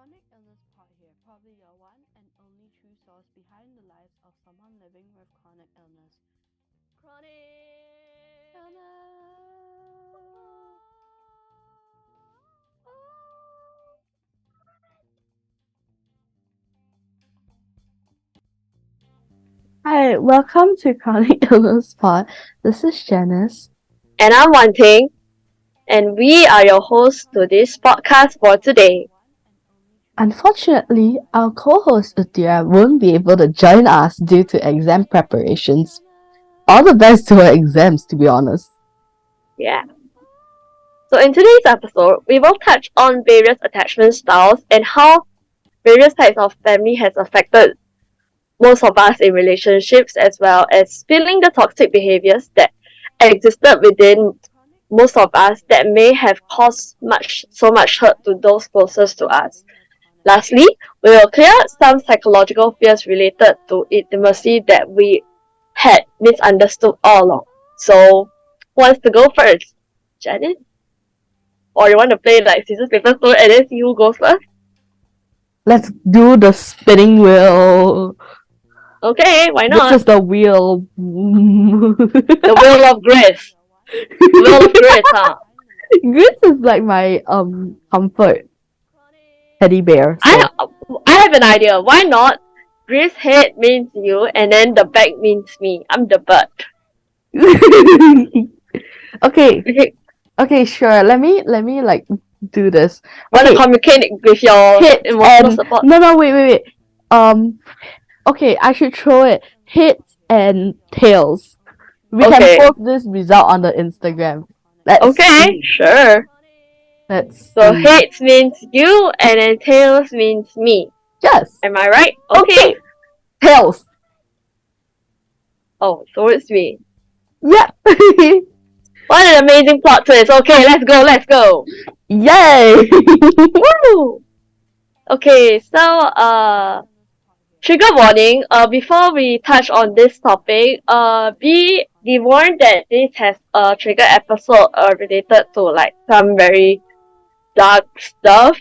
Chronic Illness Pod here, probably your one and only true source behind the lives of someone living with chronic illness. Chronic Illness. Hi, welcome to Chronic Illness Pod. This is Janice. And I'm Wanting, and we are your hosts to this podcast for today. Unfortunately, our co-host Uttira won't be able to join us due to exam preparations. All the best to her exams, to be honest. Yeah. So in today's episode, we will touch on various attachment styles and how various types of family has affected most of us in relationships, as well as feeling the toxic behaviors that existed within most of us that may have caused so much hurt to those closest to us. Lastly, we will clear up some psychological fears related to intimacy that we had misunderstood all along. So, who wants to go first? Janet? Or you want to play like scissors, paper, stone and then see who goes first? Let's do the spinning wheel. Okay, why not? This is the wheel. The wheel of grace. The wheel of grace, huh? Grace is like my comfort teddy bear. So. I have an idea. Why not? Grace head means you, and then the back means me. I'm the butt. Okay, sure. Let me like do this. Want to communicate with your emotional support? No, wait. Okay, I should throw it. Heads and tails. We can post this result on the Instagram. Let's see. Sure. So heads means you, and then tails means me. Yes. Am I right? Okay. Tails. Oh, so it's me. Yeah. What an amazing plot twist. Okay, let's go. Yay! Woo! Okay, so trigger warning. Before we touch on this topic, be warned that this has a trigger episode related to like some very dark stuff.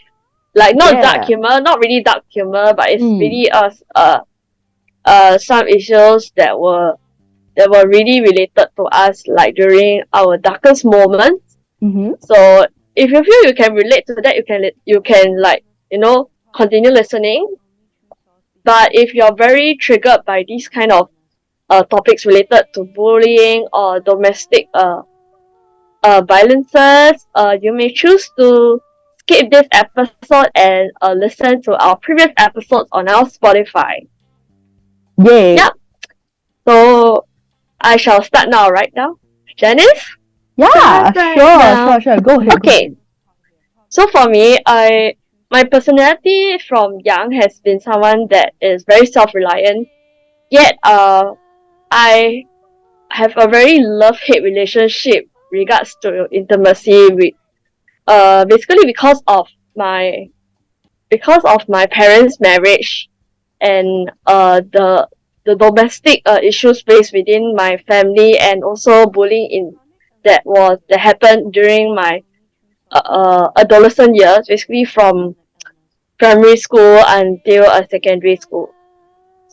Like not dark humor, not really dark humor, but it's really some issues that were really related to us, like during our darkest moments. So if you feel you can relate to that, you can like continue listening. But if you're very triggered by these kind of topics related to bullying or domestic violences, you may choose to skip this episode and listen to our previous episodes on our Spotify. Yay! Yep. So I shall start now, right now, Janice? Yeah, sure. Go ahead. Okay. So for me, my personality from young has been someone that is very self-reliant. Yet, I have a very love-hate relationship regards to intimacy with, basically because of my parents' marriage and the domestic issues faced within my family, and also bullying that happened during my adolescent years, basically from primary school until secondary school.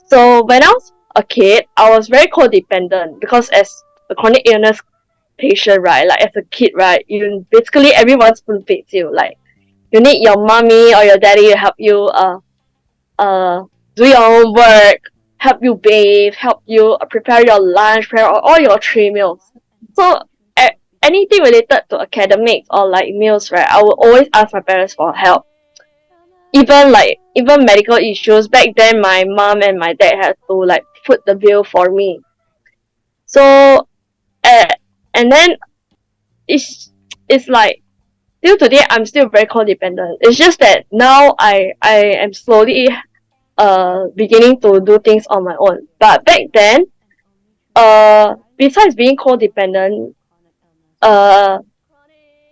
So when I was a kid, I was very codependent because as a chronic illness patient, right, like as a kid, right, you basically everyone spoon feeds you. Like you need your mommy or your daddy to help you do your own work, help you bathe, help you prepare your lunch, prepare all your 3 meals. So anything related to academics or like meals, right, I would always ask my parents for help. Even medical issues, back then my mom and my dad had to like foot the bill for me. So and then it's like till today I'm still very codependent. It's just that now I am slowly beginning to do things on my own. But back then, besides being codependent, the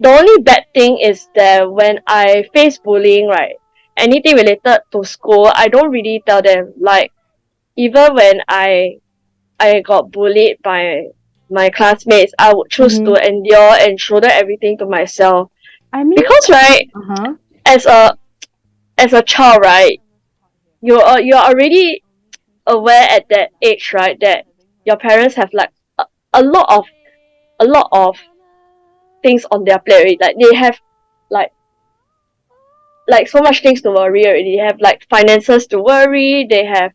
only bad thing is that when I face bullying, right, anything related to school, I don't really tell them. Like even when I got bullied by my classmates, I would choose to endure and shoulder everything to myself. I mean, because right, as a as a child, right, you're already aware at that age, right, that your parents have like a lot of a lot of things on their plate already. Like they have like so much things to worry already. They have like finances to worry, they have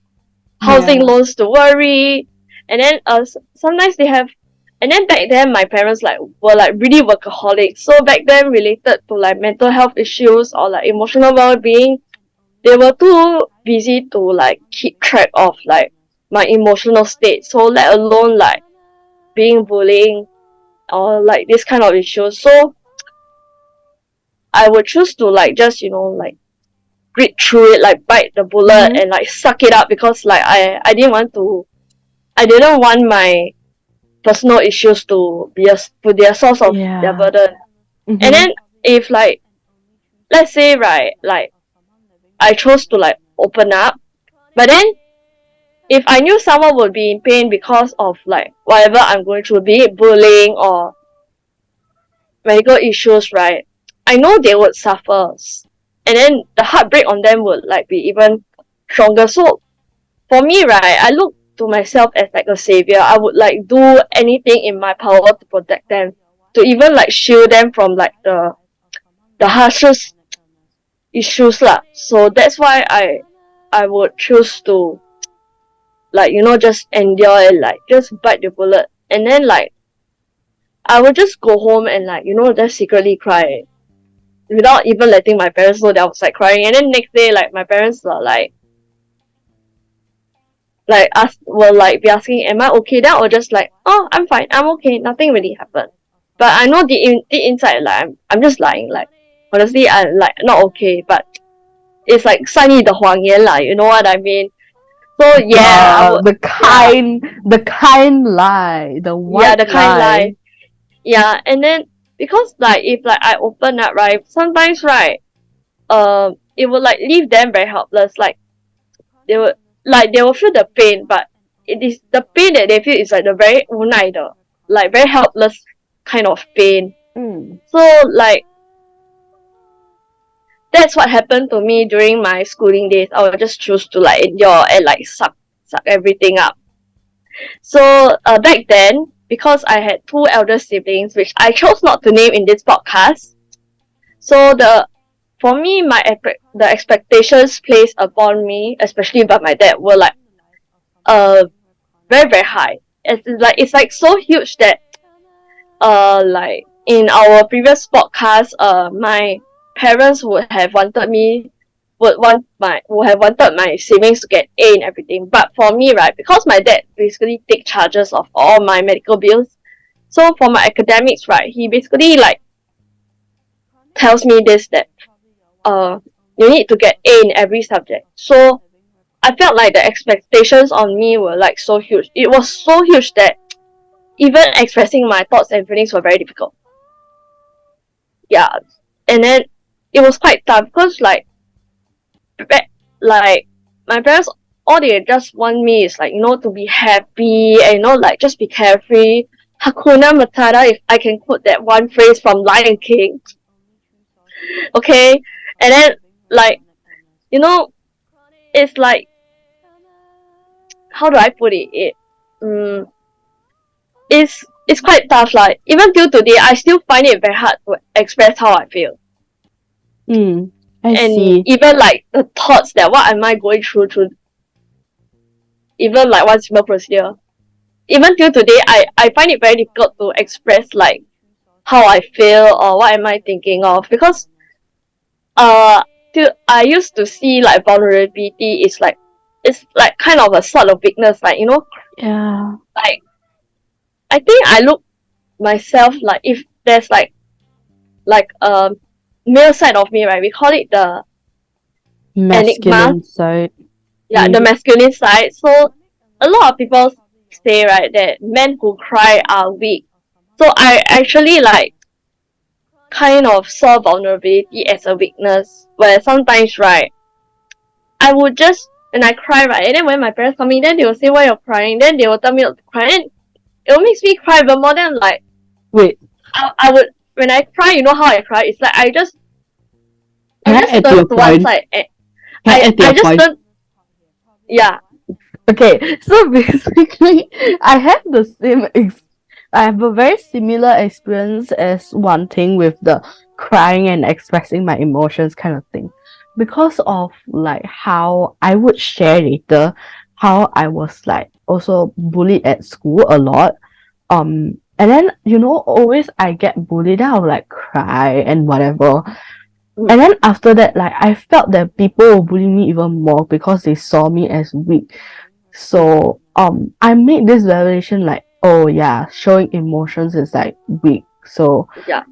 housing Yeah. loans to worry, and then sometimes they have. And then back then my parents like were like really workaholics, so back then related to like mental health issues or like emotional well-being, they were too busy to like keep track of like my emotional state, so let alone like being bullying or like this kind of issues. So I would choose to like just, like grit through it, like bite the bullet Mm-hmm. and like suck it up, because like I didn't want my personal issues to be a source of their Yeah. burden. And Mm-hmm. then if like, let's say, right, like I chose to like open up, but then if I knew someone would be in pain because of like whatever I'm going through, be it bullying or medical issues, right, I know they would suffer. And then the heartbreak on them would like be even stronger. So for me, right, I look to myself as like a savior. I would like do anything in my power to protect them, to even like shield them from like the harshest issues lah. So that's why I would choose to like, just endure and like just bite the bullet. And then like I would just go home and like, just secretly cry without even letting my parents know that I was like crying. And then next day, like my parents were like ask will like be asking, am I okay? Then I'll just like, oh, I'm fine, I'm okay, nothing really happened. But I know the inside, like I'm just lying. Like honestly, I'm like not okay, but it's like 善意的谎言 lah. You know what I mean? So yeah, I would. Yeah, The kind lie, the yeah, white the kind lie. lie. Yeah, and then because like if like I open up, right, sometimes, right, it will like leave them very helpless. Like they will feel the pain, but it is the pain that they feel is like the very 无奈的, like very helpless kind of pain. Mm. So like that's what happened to me during my schooling days. I would just choose to like endure and like suck everything up. So back then, because I had two elder siblings, which I chose not to name in this podcast. So for me, the expectations placed upon me, especially by my dad, were like uh very very high. It's like so huge that like in our previous podcast, my parents would have wanted my siblings to get A in everything. But for me, right, because my dad basically take charges of all my medical bills, so for my academics, right, he basically like tells me this, that uh you need to get A in every subject. So I felt like the expectations on me were like so huge. It was so huge that even expressing my thoughts and feelings were very difficult. Yeah, and then it was quite tough because like my parents, all they just want me is like, to be happy and, like just be carefree. Hakuna Matata, if I can quote that one phrase from Lion King. Okay, and then like, you know it's like, how do I put it, um, it's quite tough. Like even till today, I still find it very hard to express how I feel. I And see. even like the thoughts that what am I going through even like one simple procedure. Even till today, I find it very difficult to express like how I feel or what am I thinking of, because uh till I used to see like vulnerability is like, it's like kind of a sort of weakness, like, Yeah. like I think I look myself like, if there's like male side of me, right, we call it the enigma. Masculine side. Yeah, the masculine side. So a lot of people say, right, that men who cry are weak. So I actually like kind of saw vulnerability as a weakness, where sometimes, right, I would just, when I cry, right, and then when my parents come in, then they will say, why you're crying, then they will tell me not to cry, and it makes me cry even more. Than like, Wait, I would, when I cry, you know how I cry, it's like I just can I add to turn your to one point? side. At I your just point. don't. Yeah. Okay, so basically, I have the same I have a very similar experience as one thing with the crying and expressing my emotions kind of thing. Because of like how I would share later how I was like also bullied at school a lot. And then always I get bullied, then I'll like cry and whatever. Mm, And then after that, like I felt that people will bully me even more because they saw me as weak. mm, So I made this revelation like, oh yeah, showing emotions is like weak. So yeah.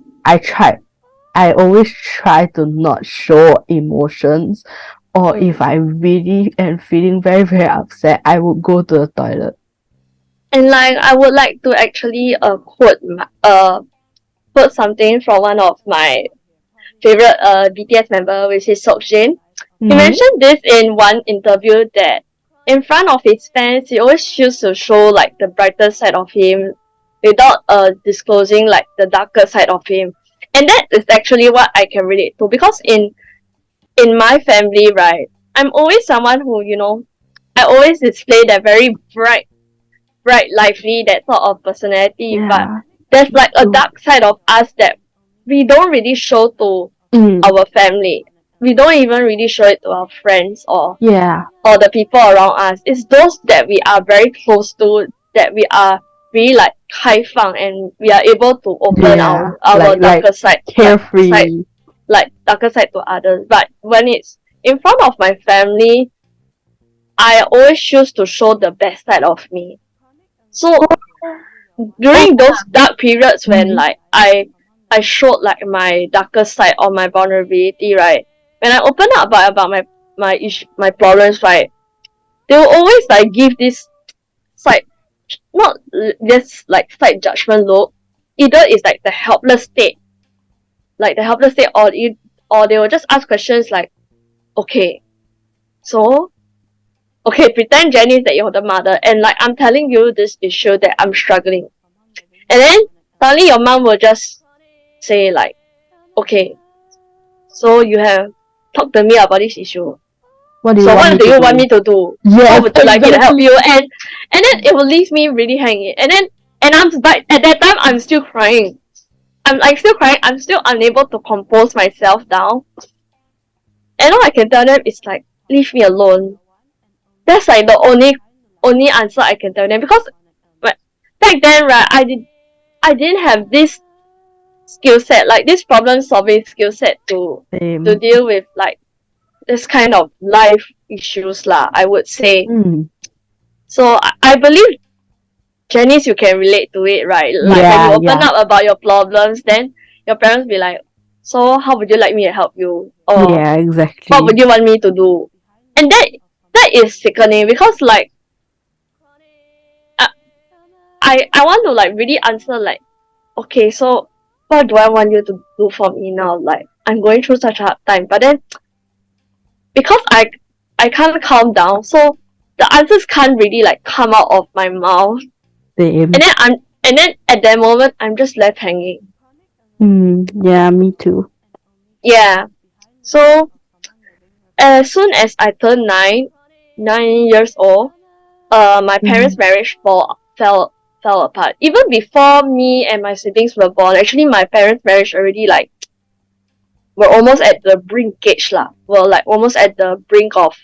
I always try to not show emotions, or if Mm. I really am feeling very, very upset, I would go to the toilet. And like I would like to actually quote something from one of my favorite BTS member, which is Seokjin. He Mm-hmm. mentioned this in one interview that in front of his fans, he always chooses to show like the brighter side of him without disclosing like the darker side of him. And that is actually what I can relate to, because in my family, right, I'm always someone who, I always display that very bright, lively, that sort of personality, but Yeah. there's Me like a too. dark side of us that we don't really show to Mm. our family. We don't even really show it to our friends Yeah. or the people around us. It's those that we are very close to, that we are really like 开放, and we are able to open Yeah. our Like darker side, carefree. darker side to others. But when it's in front of my family, I always choose to show the best side of me. So Oh. during those dark periods when Mhm. like I showed like my darker side or my vulnerability, right? When I open up about my problems, right? They will always like give this side, not this like side judgment look. Either it's like the helpless state, or they will just ask questions like, okay, so okay, pretend Jenny that you're the mother, and like I'm telling you this issue that I'm struggling, and then suddenly your mom will just say like, okay, so you have talked to me about this issue. What do you So want what me do to you want do? me to do? How Yes, would you like me to help exactly. you? And then it will leave me really hanging. And I'm but at that time I'm still crying. I'm like still crying. I'm still unable to compose myself down. And all I can tell them is like, leave me alone. That's like the only answer I can tell them, because like, back then, right, I didn't have this skill set, like this problem solving skill set to Same. deal with like this kind of life issues lah, I would say. Mm. So I believe, Janice, you can relate to it, right? Like when you Yeah, open yeah, up about your problems, then your parents be like, so how would you like me to help you? Or yeah, what would exactly. you want me to do? And that is sickening, because like I I want to like really answer like, okay, so what do I want you to do for me now? Like I'm going through such a hard time, but then because I can't calm down, so the answers can't really like come out of my mouth. Same. And then at that moment I'm just left hanging. Yeah, me too. Yeah. So as soon as I turned 9 years old, my parents' Mm. marriage fell apart. Even before me and my siblings were born, actually my parents' marriage already like were almost at the brinkage lah. Were like almost at the brink of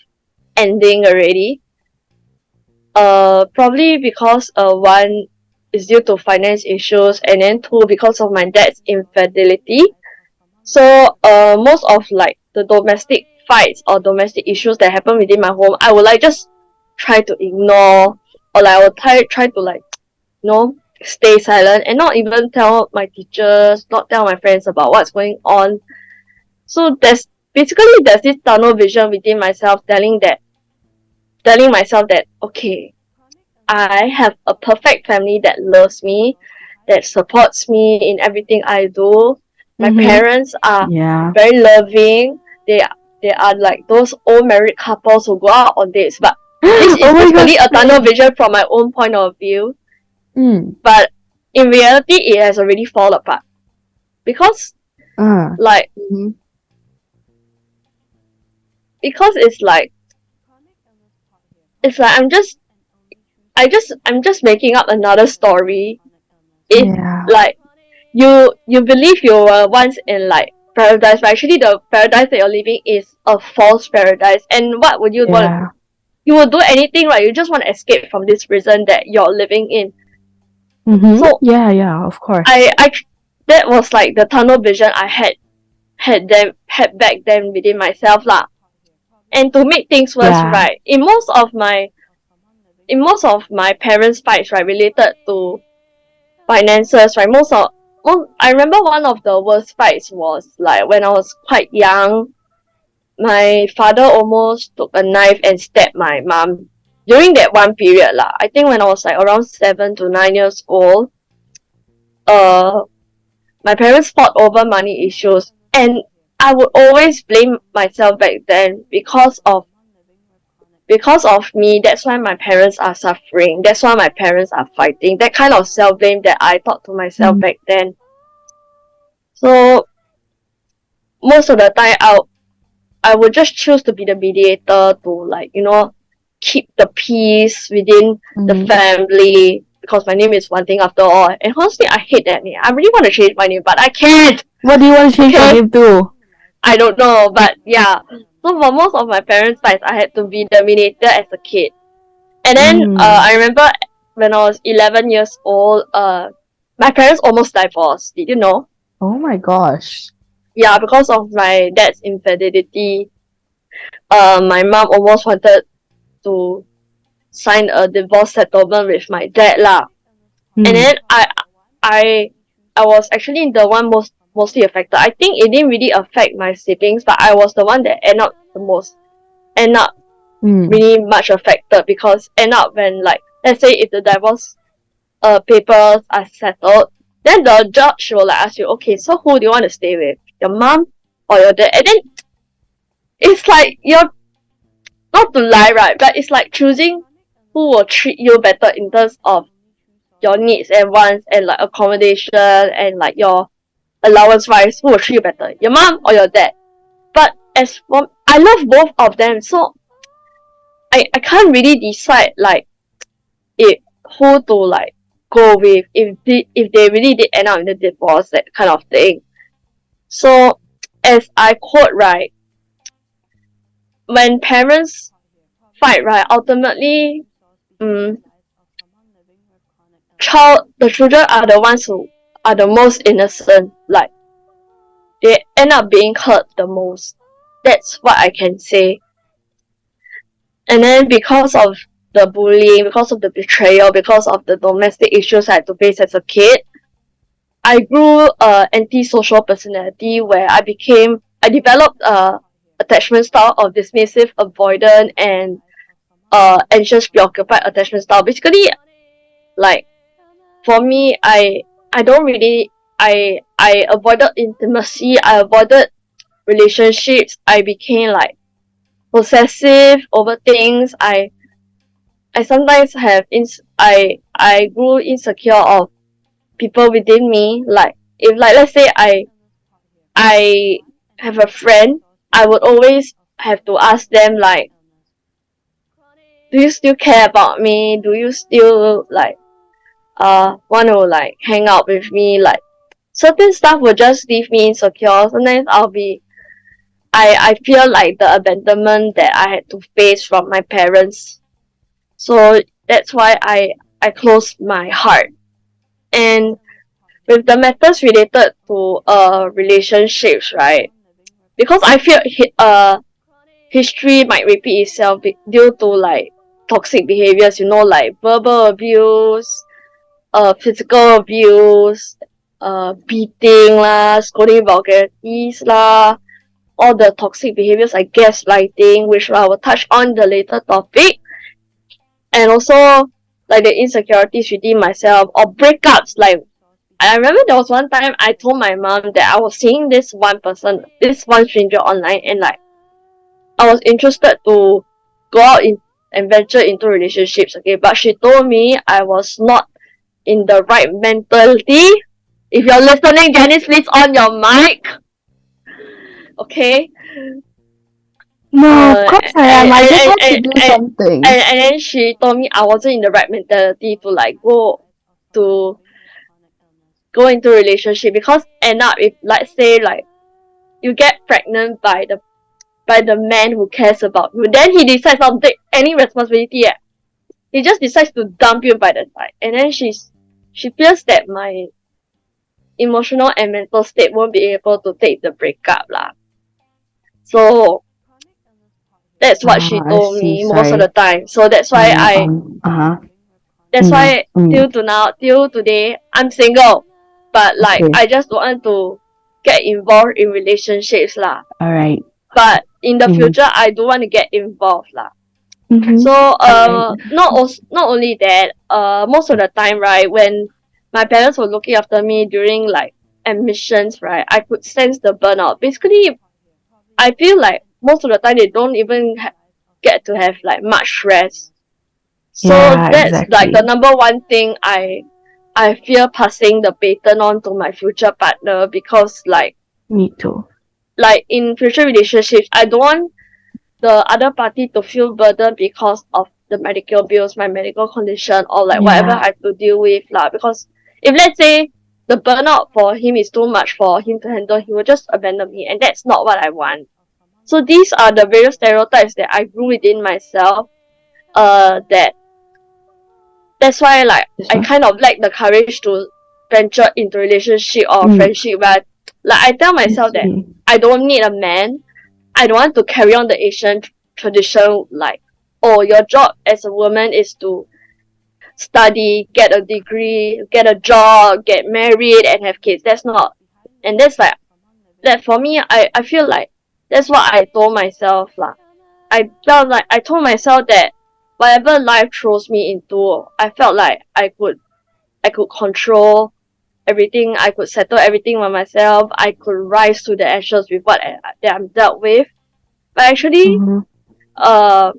ending already. Probably because one is due to finance issues, and then two because of my dad's infidelity. So most of like the domestic fights or domestic issues that happen within my home, I would like just try to ignore, or like I will try to like, stay silent and not even tell my teachers, not tell my friends about what's going on. So there's this tunnel vision within myself, telling myself that, okay, I have a perfect family that loves me, that supports me in everything I do. My Mm-hmm. parents are Yeah. very loving. They are like those old married couples who go out on dates. But this Oh is my basically gosh, a tunnel same. vision from my own point of view. Mm. But in reality, it has already fallen apart, because Ah. like Mm-hmm. because it's like I'm just making up another story. It's Yeah. like you believe you were once in like paradise, but actually the paradise that you're living is a false paradise. And what would you want to do? Yeah. You will do anything, right? You just want to escape from this prison that you're living in. Mm-hmm. So Yeah, yeah, of course. I that was like the tunnel vision I had back then within myself lah. And to make things worse, Yeah. right, in most of my parents' fights, right, related to finances, right, I remember one of the worst fights was like when I was quite young. My father almost took a knife and stabbed my mom during that one period lah. I think when I was like around 7 to 9 years old. Uh, my parents fought over money issues, and I would always blame myself back then because of me. That's why my parents are suffering. That's why my parents are fighting. That kind of self blame that I thought to myself Mm. back then. So most of the time, I would just choose to be the mediator to like keep the peace within the Mm. family, because my name is one thing after all. And honestly, I hate that name. I really want to change my name, but I can't. What do you want to change your Okay, name to? I don't know, but yeah. So for most of my parents' fights, I had to be the mediator as a kid. And then Mm. I remember when I was 11 years old, my parents almost divorced. Did you know? Oh my gosh. Yeah, because of my dad's infidelity. My mom almost wanted to sign a divorce settlement with my dad lah. And Mm. then I I was actually the one mostly affected. I think it didn't really affect my siblings, but I was the one that end up Mm. really much affected, because end up when like let's say if the divorce papers are settled, then the judge will like ask you, okay, so who do you want to stay with? Your mom or your dad? And then it's like you're not to lie, right? But it's like choosing who will treat you better in terms of your needs and wants and like accommodation and like your allowance wise, who will treat you better? Your mom or your dad? But as for I love both of them, so I can't really decide like it who to like go with if they really did end up in a divorce, that kind of thing. So as I quote, right, when parents fight, right, ultimately the children are the ones who are the most innocent. Like they end up being hurt the most. That's what I can say. And then because of the bullying, because of the betrayal, because of the domestic issues I had to face as a kid, I grew a antisocial personality where I developed a attachment style of dismissive, avoidant, and anxious, preoccupied attachment style. Basically, like for me, I don't really I avoided intimacy. I avoided relationships. I became like possessive over things. I sometimes I grew insecure of people within me. Like if like let's say I have a friend, I would always have to ask them like, do you still care about me? Do you still like want to like hang out with me? Like certain stuff will just leave me insecure. Sometimes I feel like the abandonment that I had to face from my parents. So that's why I closed my heart. And with the matters related to relationships, right? Because I feel history might repeat itself due to like toxic behaviors, like verbal abuse, physical abuse, beating lah, scolding vulgarities lah, all the toxic behaviors like gaslighting, which I will touch on the later topic, and also like the insecurities within myself or breakups. Like I remember there was one time I told my mom that I was seeing this one stranger online, and like I was interested to go out and venture into relationships, okay, but she told me I was not in the right mentality. If you're listening, Janice, please on your mic. Okay. No, of course I am. I just have to do And, something. and then she told me I wasn't in the right mentality to like to go into a relationship, because end up if let's say like you get pregnant by the man who cares about you, then he decides not to take any responsibility. He just decides to dump you by the side, and then she feels that my emotional and mental state won't be able to take the breakup lah. So that's what she I told see. me most of the Sorry. time. So Sorry. that's Mm, why mm. till to now, till today, I'm single. But like Okay. I just don't want to get involved in relationships lah. All right. But in the Mm. future, I do want to get involved lah. Mm-hmm. So All right. not only that, most of the time, right, when my parents were looking after me during like admissions, right, I could sense the burnout. Basically, I feel like most of the time they don't even get to have like much rest. So Yeah, that's like the exactly. number one thing I fear passing the baton on to my future partner, because Me too. like in future relationships, I don't want the other party to feel burdened because of the medical bills, my medical condition, or like whatever Yeah. I have to deal with lah. Because if let's say the burnout for him is too much for him to handle, he will just abandon me, and that's not what I want. So these are the various stereotypes that I grew within myself. That that's why like This I one. kind of lack the courage to venture into relationship or Mm. friendship, where like I tell I myself that see. I don't need a man. I don't want to carry on the Asian tradition, like, oh, your job as a woman is to study, get a degree, get a job, get married, and have kids. That's not, and that's like that for me. I feel like that's what I told myself lah. I felt like I told myself that whatever life throws me into, I felt like I could control everything. I could settle everything by myself. I could rise to the ashes with what that I'm dealt with. But actually, Mm-hmm. uh,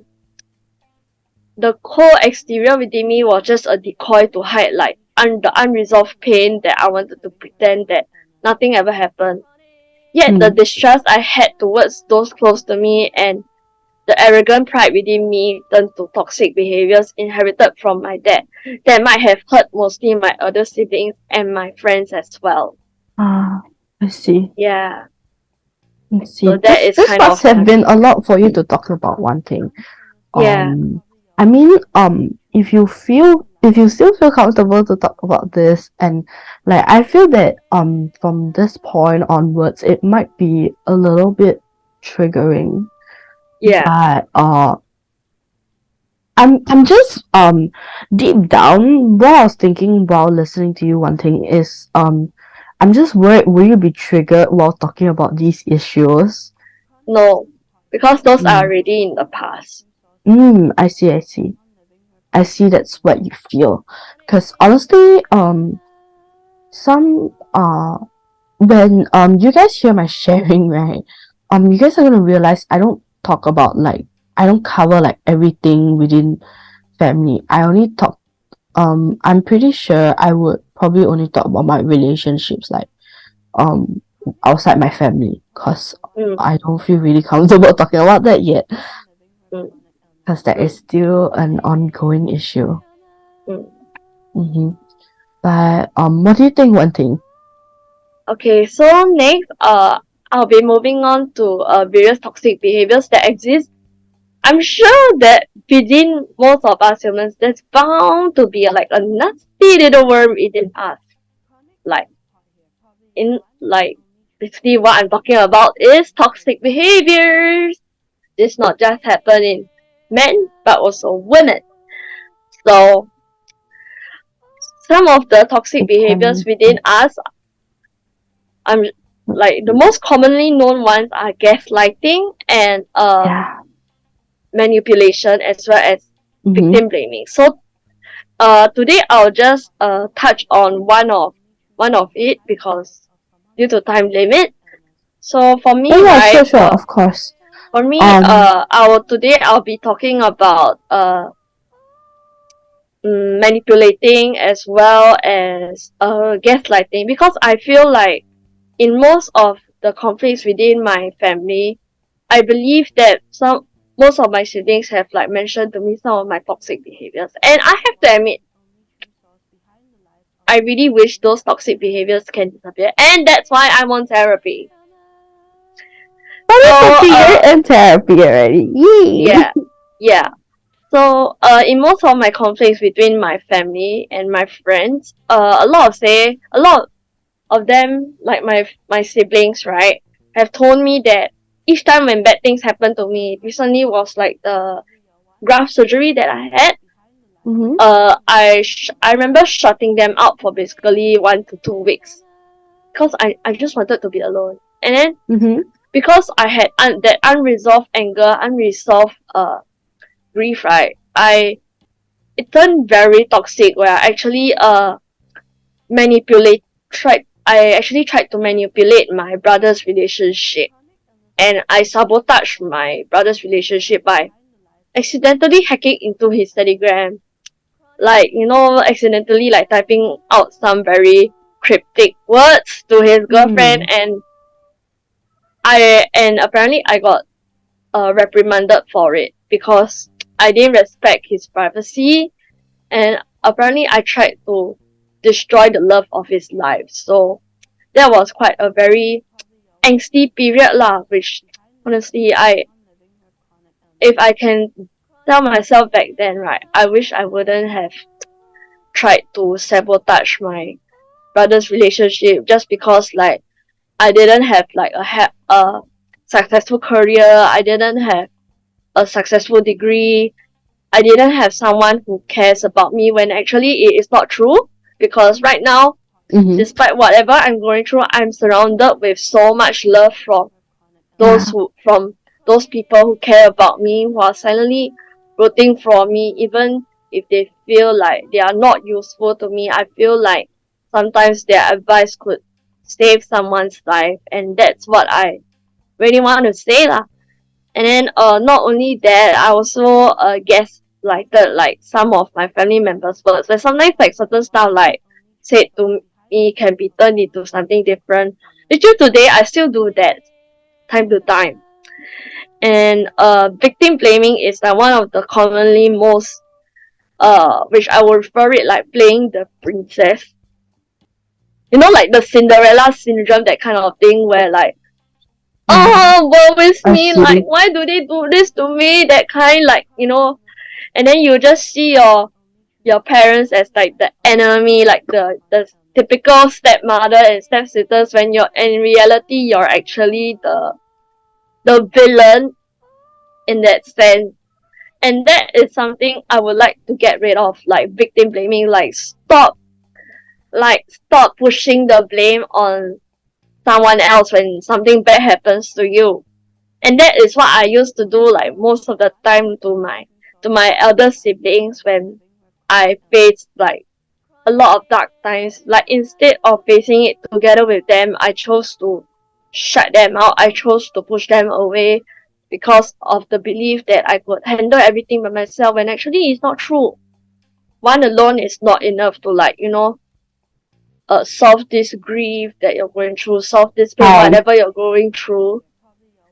the cold exterior within me was just a decoy to hide like the unresolved pain that I wanted to pretend that nothing ever happened. Yet the Mm. distrust I had towards those close to me and the arrogant pride within me turned to toxic behaviors inherited from my dad that might have hurt mostly my other siblings and my friends as well. Ah, I see. Yeah. I So see. that is This kind must of have the been a lot for you to talk about one thing. yeah. I mean, if you still feel comfortable to talk about this, and like I feel that from this point onwards, it might be a little bit triggering, Yeah. but I'm just deep down what I was thinking while listening to you. One thing is I'm just worried, will you be triggered while talking about these issues? No. Because those are Mm. already in the past. I see, I see. I see that's what you feel. Because honestly, some when you guys hear my sharing, right? You guys are gonna realize I don't talk about like I don't cover like everything within family. I only talk I'm pretty sure I would probably only talk about my relationships like um outside my family because Mm, I don't feel really comfortable talking about that yet mm, because that is mm, still an ongoing issue. mm. Mm-hmm. But what do you think? One thing. Okay, so next, I'll be moving on to various toxic behaviors that exist. I'm sure that within most of us humans, there's bound to be like a nasty little worm within us. Like like basically what I'm talking about is toxic behaviors. This not just happen in men but also women. So some of the toxic behaviors Um, within us, I'm like the most commonly known ones are gaslighting and yeah. manipulation as well as Mm-hmm. victim blaming. So today I'll just touch on one of it because due to time limit. So for Oh me, yeah, right, sure, sure, of course. for me, Um, I'll be talking about manipulating as well as gaslighting, because I feel like in most of the conflicts within my family, I believe that most of my siblings have like mentioned to me some of my toxic behaviors, and I have to admit, I really wish those toxic behaviors can disappear, and that's why I'm on therapy. Oh, So that's okay. You're in therapy already. Yay! yeah, yeah. So in most of my conflicts between my family and my friends, a lot of them, like my siblings, right, have told me that each time when bad things happen to me, recently was like the graft surgery that I had. Mm-hmm. I remember shutting them out for basically 1 to 2 weeks because I just wanted to be alone. And then Mm-hmm. because I had that unresolved anger, unresolved grief, right, it turned very toxic where manipulate I actually tried to manipulate my brother's relationship, and I sabotaged my brother's relationship by accidentally hacking into his Telegram, like accidentally like typing out some very cryptic words to his girlfriend, Mm. and apparently I got reprimanded for it because I didn't respect his privacy, and apparently I tried to destroy the love of his life. So that was quite a very angsty period lah, which honestly if I can tell myself back then, right, I wish I wouldn't have tried to sabotage my brother's relationship just because like I didn't have like a successful career, I didn't have a successful degree, I didn't have someone who cares about me, when actually it is not true, because right now, Mm-hmm. despite whatever I'm going through, I'm surrounded with so much love Yeah. from those people who care about me, who are silently rooting for me, even if they feel like they are not useful to me. I feel like sometimes their advice could save someone's life, and that's what I really want to say lah. And then not only that, I also gaslighted like some of my family members' words, where sometimes like certain stuff like said to me can be turned into something different. Which today I still do that time to time. And victim blaming is like one of the commonly most which I would refer it like playing the princess. Like the Cinderella syndrome, that kind of thing, where like, Yeah. oh, woe is I me, like see. why do they do this to me? That kind, like, and then you just see your parents as like the enemy, like the typical stepmother and stepsisters, when you're in reality you're actually the villain in that sense. And that is something I would like to get rid of, like victim blaming. Stop pushing the blame on someone else when something bad happens to you. And that is what I used to do like most of the time to my elder siblings when I faced like a lot of dark times. Like instead of facing it together with them, I chose to shut them out. I chose to push them away because of the belief that I could handle everything by myself, when actually it's not true. One alone is not enough to solve this grief that you're going through, solve this pain, Hi. whatever you're going through.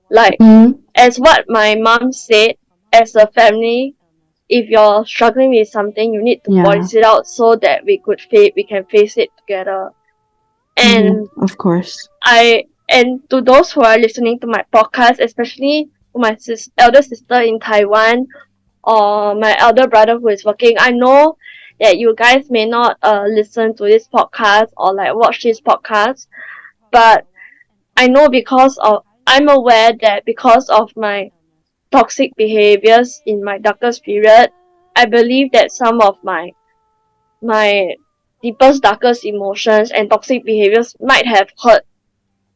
Like, Mm. as what my mom said, as a family, if you're struggling with something, you need to Yeah. voice it out so that we can face it together. Mm-hmm. And Of course. to those who are listening to my podcast, especially to my elder sister in Taiwan, or my elder brother who is working, I know that you guys may not listen to this podcast or like watch this podcast, but I'm aware that because of my toxic behaviors in my darkest period, I believe that some of my deepest, darkest emotions and toxic behaviors might have hurt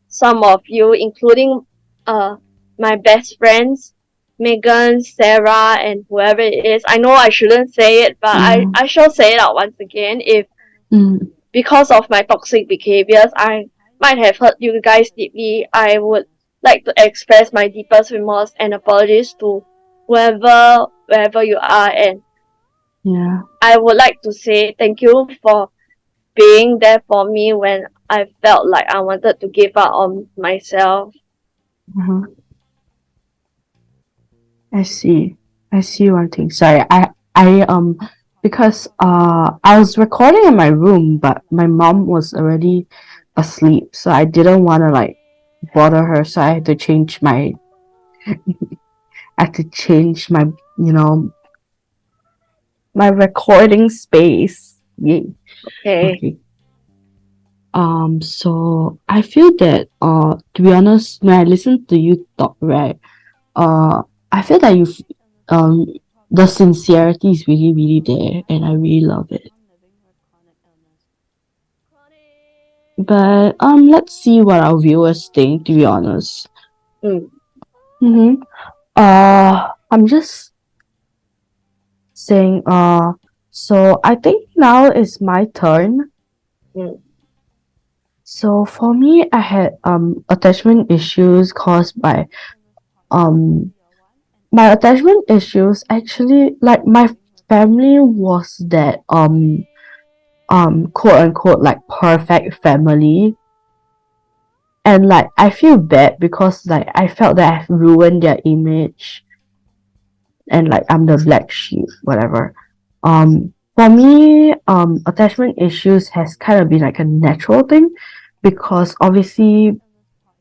some of you, including uh my best friends, Megan, Sarah, and whoever it is. I know I shouldn't say it, but I, Yeah. I shall say it out once again. If Mm. because of my toxic behaviors, I might have hurt you guys deeply, I would like to express my deepest remorse and apologies to wherever you are, and Yeah. I would like to say thank you for being there for me when I felt like I wanted to give up on myself. Uh-huh. I see. I see one thing. Sorry, I because I was recording in my room, but my mom was already asleep, so I didn't want to like bother her, so I had to change my you know my recording space. Yay. Okay. Okay. So I feel that to be honest, when I listen to you talk, right, uh I feel that um the sincerity is really, really there and I really love it. But let's see what our viewers think, to be honest. Mm, Mm-hmm. I'm just saying so I think now is my turn. mm, So for me I had attachment issues caused by um my attachment issues actually like my family was that quote unquote like perfect family, and like I feel bad because like I felt that I've ruined their image and like I'm the black sheep, whatever. For me, attachment issues has kind of been like a natural thing because obviously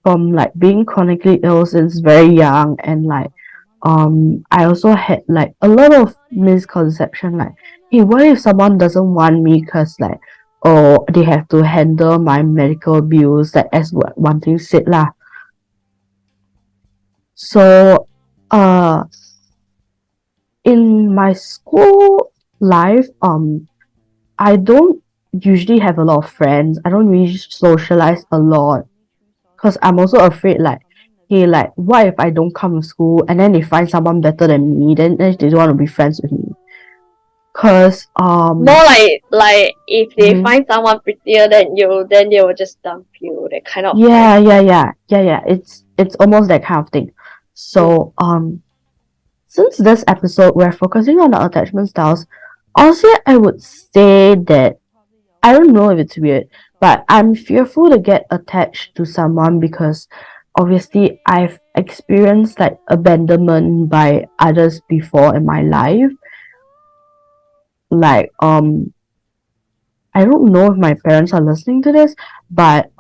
from like being chronically ill since very young, and like I also had like a lot of misconception like, hey, what if someone doesn't want me because like, oh, they have to handle my medical bills, like as what one thing said lah. So uh in my school life, I don't usually have a lot of friends. I don't really socialize a lot because I'm also afraid like, hey, like what if I don't come to school and then they find someone better than me, then they don't want to be friends with me. Cause more like if they mhm. find someone prettier than you, then they will just dump you. That kind of Yeah, mindset. yeah, yeah, yeah, yeah. It's almost that kind of thing. Mm. So since this episode we're focusing on the attachment styles, honestly I would say that I don't know if it's weird, but I'm fearful to get attached to someone because obviously I've experienced like abandonment by others before in my life. Like I don't know if my parents are listening to this, but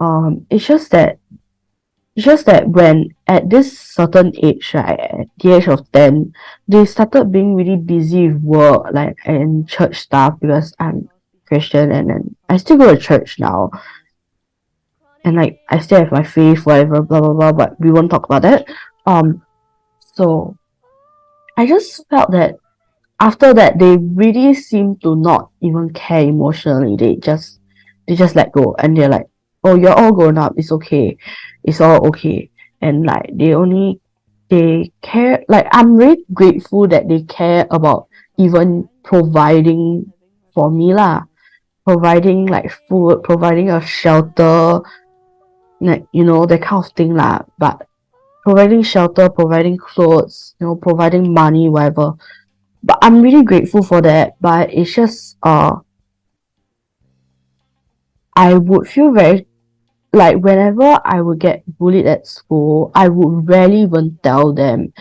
it's just that when at this certain age, right, at the age of 10, they started being really busy with work, like and church stuff because I'm Christian and then I still go to church now and like I still have my faith, whatever, blah blah blah, but we won't talk about that. So I just felt that after that they really seem to not even care emotionally. They just let go and they're like, oh, you're all grown up, it's okay. It's all okay. And like they care, like I'm really grateful that they care about even providing for me lah. Providing like food, providing a shelter, like that kind of thing lah. But providing shelter, providing clothes, providing money, whatever. But I'm really grateful for that. But it's just I would feel very like whenever I would get bullied at school, I would rarely even tell them.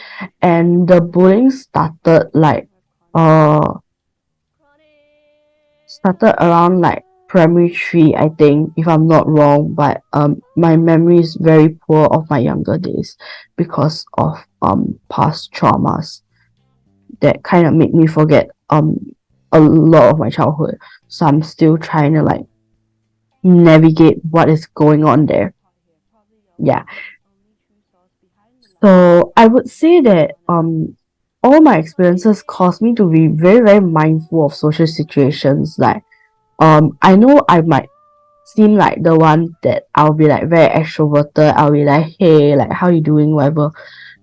And the bullying uh started around like primary three, I think, if I'm not wrong. But my memory is very poor of my younger days because of past traumas that kind of made me forget a lot of my childhood. So I'm still trying to like navigate what is going on there. Yeah. So I would say that all my experiences caused me to be very, very mindful of social situations. Like I know I might seem like the one that I'll be like very extroverted. I'll be like, hey, like how you doing, whatever.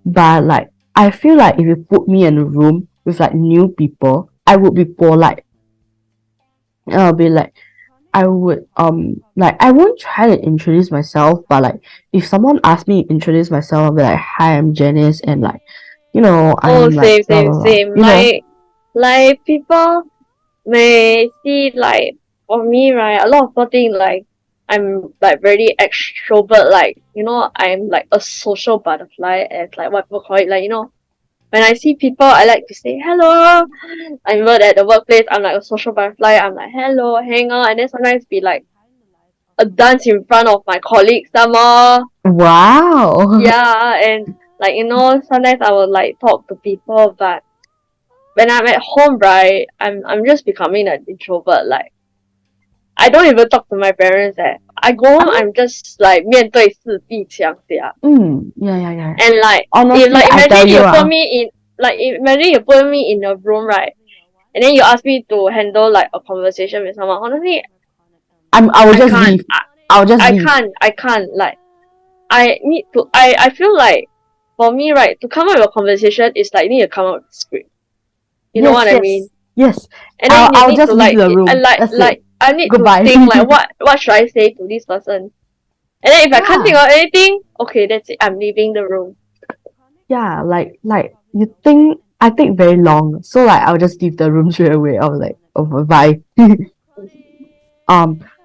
But like I feel like if you put me in a room with like new people, I would be polite. I'll be like, I would like I won't try to introduce myself, but like if someone asks me to introduce myself, I'll be like, hi, I'm Janice, and like, Oh, I'm like same, blah same, blah blah. same. Like people may see like for me, right? A lot of people think like I'm like very extrovert, like I'm like a social butterfly, as like what people call it, like when I see people, I like to say hello. I remember at the workplace, I'm like a social butterfly. I'm like hello, hang on, and then sometimes be like a dance in front of my colleagues some more. Wow. Yeah, and like sometimes I will like talk to people, but when I'm at home, right, I'm just becoming an introvert. Like I don't even talk to my parents. I go I home, mean, I'm just like 面对四壁墙 yeah. yeah, yeah, yeah. And Honestly, I imagine tell you, you put me in imagine you put me in a room, right, and then you ask me to handle like a conversation with someone. Honestly, I will I just can't. leave. I'll just I leave. can't. I can't. Like I need to. I feel like for me, right, to come up with a conversation is like you need to come up with a script. You know Yes, what I yes, mean? yes. And then you I'll need to just leave like the I room. That's it. I need to Goodbye. think like what should I say to this person. And then if I can't think Yeah, of anything, okay, that's it. I'm leaving the room. yeah. Like you think I take very long, so like I'll just leave the room straight away. I was like, oh bye.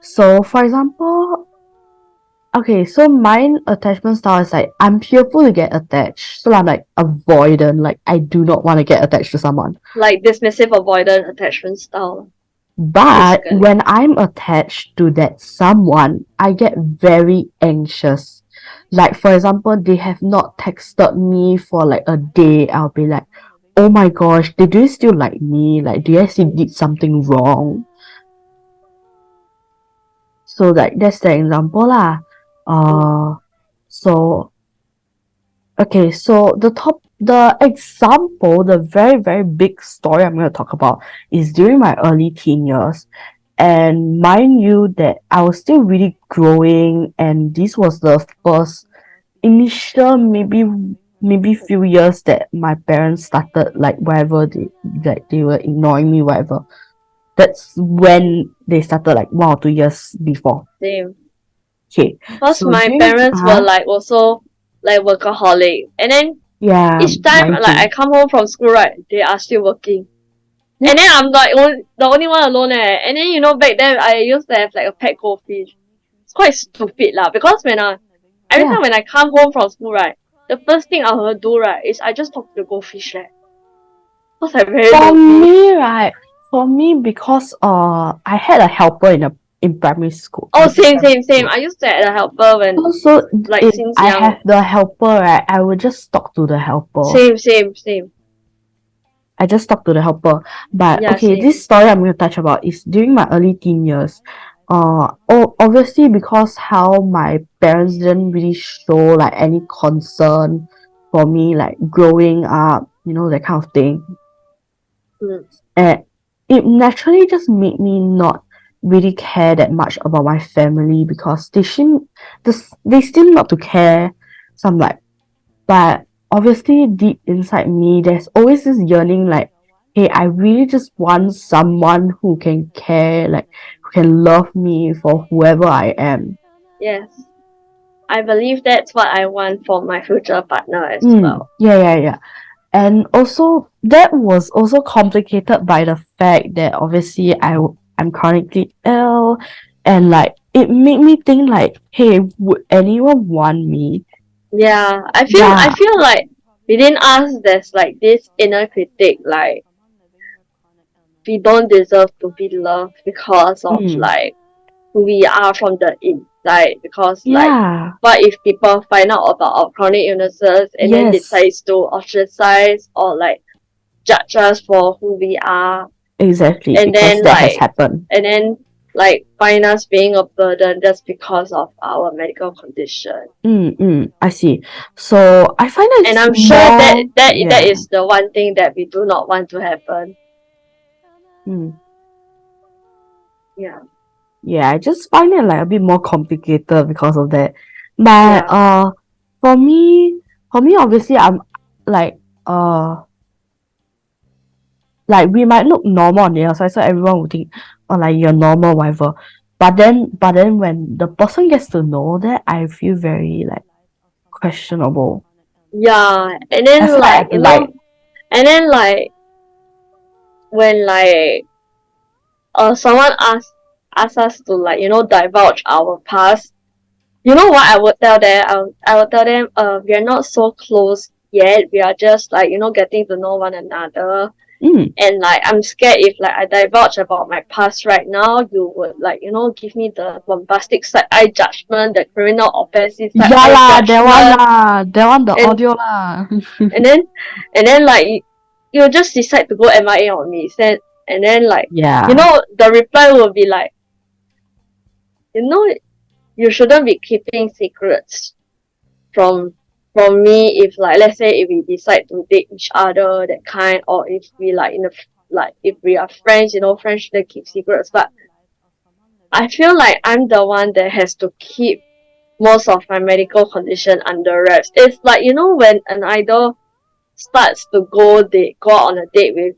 So for example, okay, so mine attachment style is like I'm fearful to get attached, so I'm like avoidant. Like I do not want to get attached to someone. Like dismissive avoidant attachment style, But basically. when I'm attached to that someone, I get very anxious. Like, for example, they have not texted me for like a day. I'll be like, oh my gosh, do they still like me? Like, do I still did something wrong? So, like, that's the example lah. Mm. So okay, so the example, the very, very big story I'm going to talk about is during my early teen years. And mind you, that I was still really growing, and this was the first initial maybe few years that my parents started like whatever they were ignoring me, whatever. That's when they started like 1 or 2 years before. Same. Okay, Cause so my during parents were like also like workaholic, and then yeah, each time mine like I too. come home from school, right, they are still working. Yeah, And then I'm like the only one alone. And then back then I used to have like a pet goldfish. It's quite stupid lah, because every yeah. time when I come home from school, right, the first thing I will do, right, is I just talk to the goldfish, right. Cause I'm very For lonely. me, right, for me because I had a helper in primary school, Oh, during same, primary same, same. school. I used to have a helper when So like if since I young. have the helper, right, I will just talk to the helper. Same, same, same. I just talk to the helper. But Yeah, okay, same. this story I'm going to touch about is during my early teen years. Obviously because how my parents didn't really show like any concern for me, like growing up, that kind of thing. Mm. And it naturally just made me not really care that much about my family because they seem not to care. So I'm like, but obviously deep inside me, there's always this yearning like, hey, I really just want someone who can care, like who can love me for whoever I am. Yes. I believe that's what I want for my future partner as well. Yeah, yeah, yeah. And also, that was also complicated by the fact that obviously I'm chronically ill, and like it made me think like, hey, would anyone want me? Yeah, I Yeah. feel like within us there's like this inner critic, like we don't deserve to be loved because of Mm. like who we are from the inside. Because like, Yeah. what if people find out about our chronic illnesses and then Yes. decides to ostracize or like judge us for who we are, Exactly. and Because then that has like happened. and then like find us being a burden just because of our medical condition. I see. So I find that And it's I'm sure more. that Yeah. is the one thing that we do not want to happen. Mm. Yeah. Yeah, I just find it like a bit more complicated because of that. But Yeah. for me, obviously I'm like uh like we might look normal on the outside, so everyone would think, oh, like you're normal, whatever. But then when the person gets to know that, I feel very like questionable. Yeah. And I then feel like I like have to like and then like when like someone ask us to like divulge our past, you know what I would tell them? I would tell them, we are not so close yet. We are just like, getting to know one another. Mm. And like, I'm scared if like I divulge about my past right now, you would like, give me the bombastic side eye judgment, the criminal offensive side Yeah eye lah, that one judgment. lah. That one the And audio lah. and then like you just decide to go MIA on me. And then like, Yeah. the reply will be like, you know, you shouldn't be keeping secrets from me if like, let's say if we decide to date each other, that kind, or if we like if we are friends, friends shouldn't keep secrets. But I feel like I'm the one that has to keep most of my medical condition under wraps. It's like, when an idol starts to go out on a date with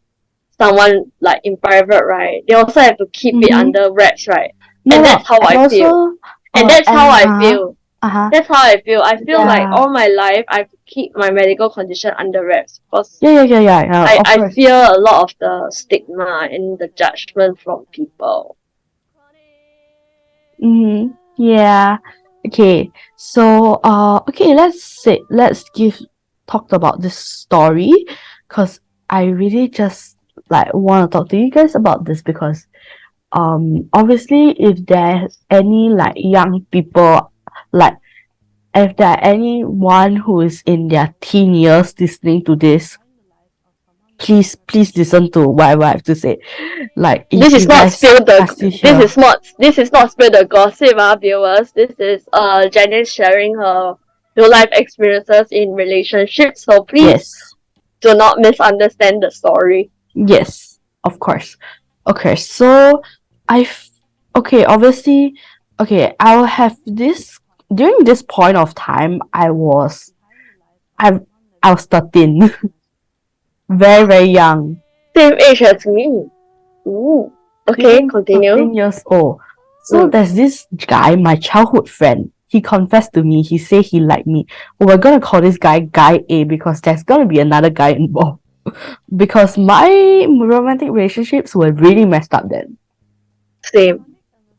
someone like in private, right? They also have to keep it Mm-hmm. under wraps, right? No, And no, that's how and I feel. also, And that's how and I feel. uh-huh, That's how I feel. I feel like yeah, all my life I have to keep my medical condition under wraps because yeah, of I course. fear a lot of the stigma and the judgment from people. Mm-hmm. Yeah. Okay. So, okay, let's give talked about this story, because I really just like want to talk to you guys about this, because obviously, if there's any like young people, like if there are anyone who is in their teen years listening to this, please listen to whatever I have to say. Like, This if is you not guys spill the are still this here, is not this is not spill the gossip, viewers. This is Janice sharing her real life experiences in relationships. So please yes, do not misunderstand the story. yes, of course. Okay, so I've okay, obviously, okay, I'll have this during this point of time. I I was 13, very young. Same age as me. Ooh. Okay, Being continue. 13 years old. So Mm. there's this guy, my childhood friend. He confessed to me. He said he liked me. Oh, we're gonna call this guy Guy A, because there's gonna be another guy involved. Because my romantic relationships were really messed up then. Same.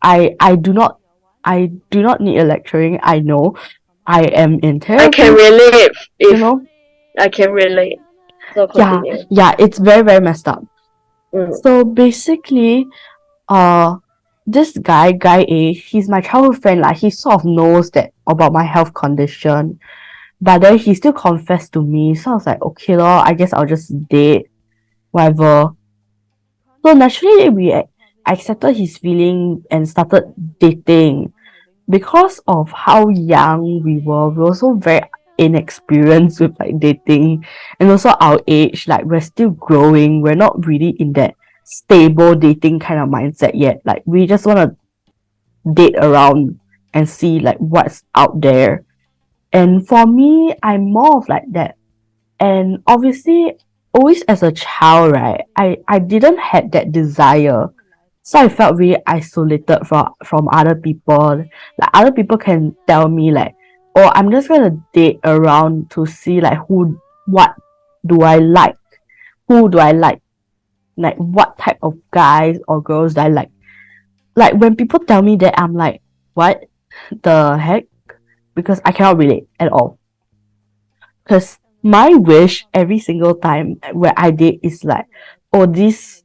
I I do not I do not need a lecturing. I know. I am in I can therapy, relate you if know. I can relate. So Yeah, continue. yeah, it's very messed up. Mm. So basically, uh this guy A, he's my childhood friend. Like, he sort of knows that about my health condition, but then he still confessed to me. So I was like, okay lor, I guess I'll just date, whatever. So naturally, I accepted his feeling and started dating. Because of how young we were also very inexperienced with like dating, and also our age, like we're still growing, we're not really in that stable dating kind of mindset yet. Like, we just want to date around and see like what's out there. And for me, I'm more of like that. And obviously, always as a child, right, I didn't have that desire. So I felt really isolated from other people. Like, other people can tell me like, oh, I'm just gonna date around to see like what do I like, who do I like what type of guys or girls do I like. Like, when people tell me that, I'm like, what the heck? Because I cannot relate at all. Because my wish every single time where I date is like, oh, this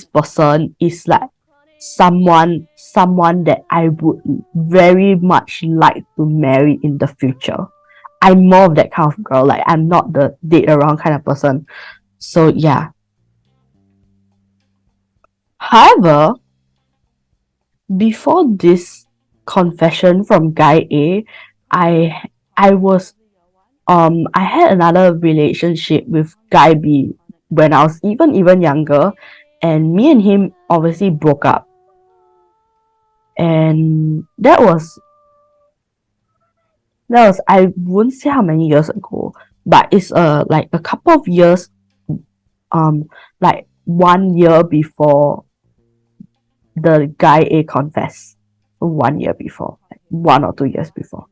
person is like someone that I would very much like to marry in the future. I'm more of that kind of girl. Like, I'm not the date around kind of person. So yeah. However, before this confession from guy A, I I was I had another relationship with guy B when I was even younger, and me and him obviously broke up. And that was I wouldn't say how many years ago, but it's like a couple of years, like 1 year before the guy A confessed. So 1 year before, like 1 or 2 years before.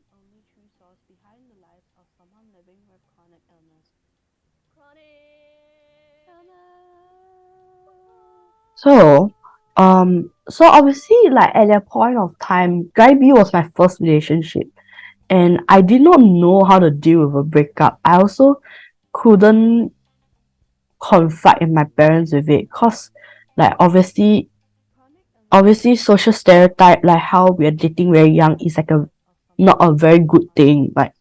So, so obviously, like at that point of time, guy B was my first relationship, and I did not know how to deal with a breakup. I also couldn't confide in my parents with it, cause like obviously social stereotype like how we are dating very young is like a not a very good thing. Like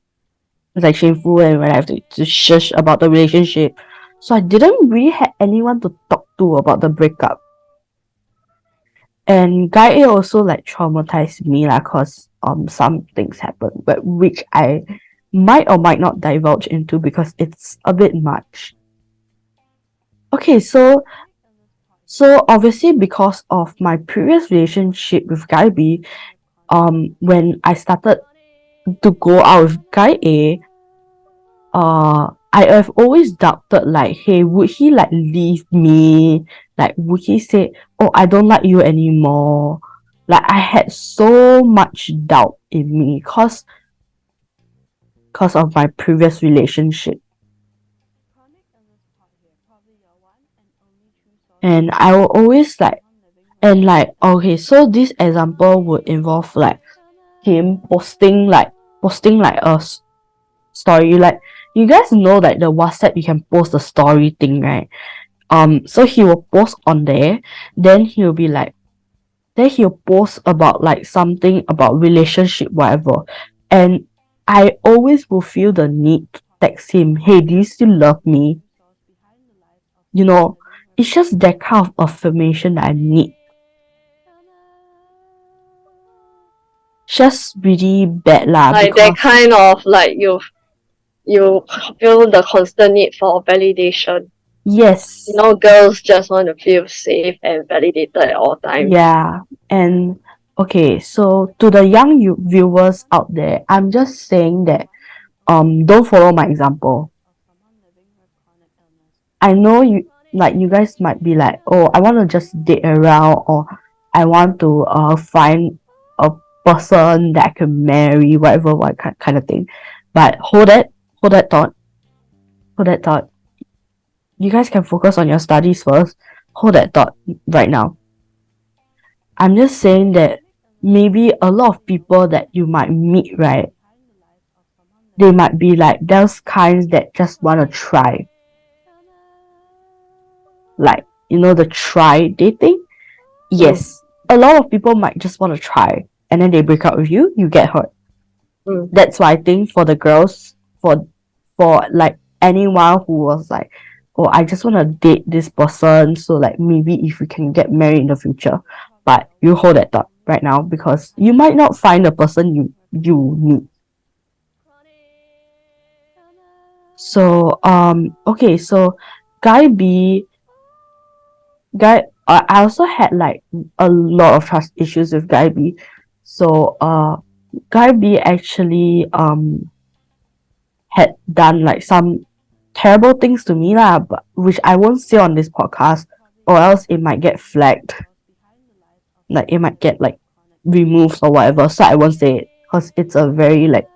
it's like shameful and when I have to shush about the relationship. So I didn't really have anyone to talk to about the breakup. And guy A also like traumatized me lah, cause some things happened, but which I might or might not divulge into because it's a bit much. Okay, so obviously because of my previous relationship with guy B, when I started to go out with guy A, I have always doubted like, hey, would he like leave me? Like, would he say, oh, I don't like you anymore? Like, I had so much doubt in me cause of my previous relationship. And I will always like, and like, okay, so this example would involve like him posting like a story. Like, you guys know like the WhatsApp you can post the story thing, right? So he will post on there, then he'll post about like something about relationship, whatever. And I always will feel the need to text him, hey, do you still love me? You know, it's just that kind of affirmation that I need. Just really bad lah, Like that because kind of like you feel the constant need for validation. You yes, know, girls just want to feel safe and validated at all times. yeah. And okay, so to the young viewers out there, I'm just saying that don't follow my example. I know you guys might be like, oh, I want to just date around, or I want to find a person that I can marry, whatever, what kind of thing. But hold that thought, hold that thought. You guys can focus on your studies first. Hold that thought right now. I'm just saying that maybe a lot of people that you might meet, right? They might be like those kinds that just want to try, like the try dating. Mm, Yes, a lot of people might just want to try and then they break up with you, you get hurt. mm, That's why I think for the girls, for like anyone who was like, oh, I just want to date this person, so like maybe if we can get married in the future. But you hold that thought right now because you might not find the person you need. So okay, so guy B guy I also had like a lot of trust issues with guy B. So guy B actually had done like some terrible things to me lah, but which I won't say on this podcast, or else it might get flagged. Like it might get like removed or whatever. So I won't say it because it's a very like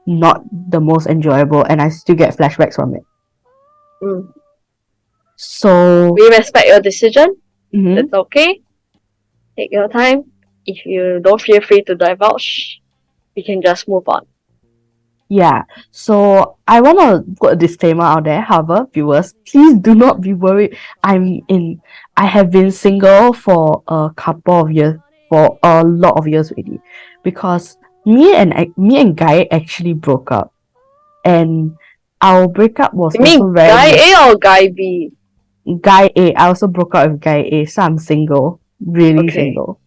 not the most enjoyable, and I still get flashbacks from it. mm. So We respect your decision. mhm. It's okay. Take your time. If you don't feel free to divulge, we can just move on. Yeah, so I want to put a disclaimer out there. However, viewers, please do not be worried. I have been single for a couple of years, for a lot of years already, because me and Guy actually broke up, and our breakup was You also mean very guy mess. A or guy B? Guy A, I also broke up with Guy A, so I'm single, really Okay. single,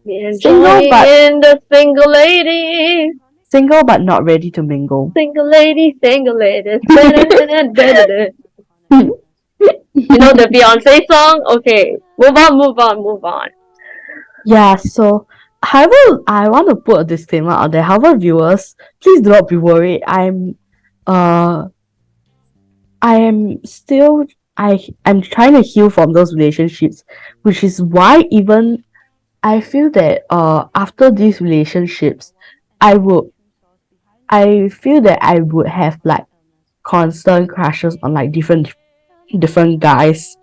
We enjoy single but in the single lady. single but not ready to mingle. Single lady, single lady. Da-da-da-da-da-da. You know the Beyonce song? Okay. Move on, move on, move on. Yeah, so however, I want to put a disclaimer out there. However, viewers, please do not be worried. Uh I am still I'm trying to heal from those relationships, which is why even I feel that after these relationships, I would I feel that I would have like constant crushes on like different guys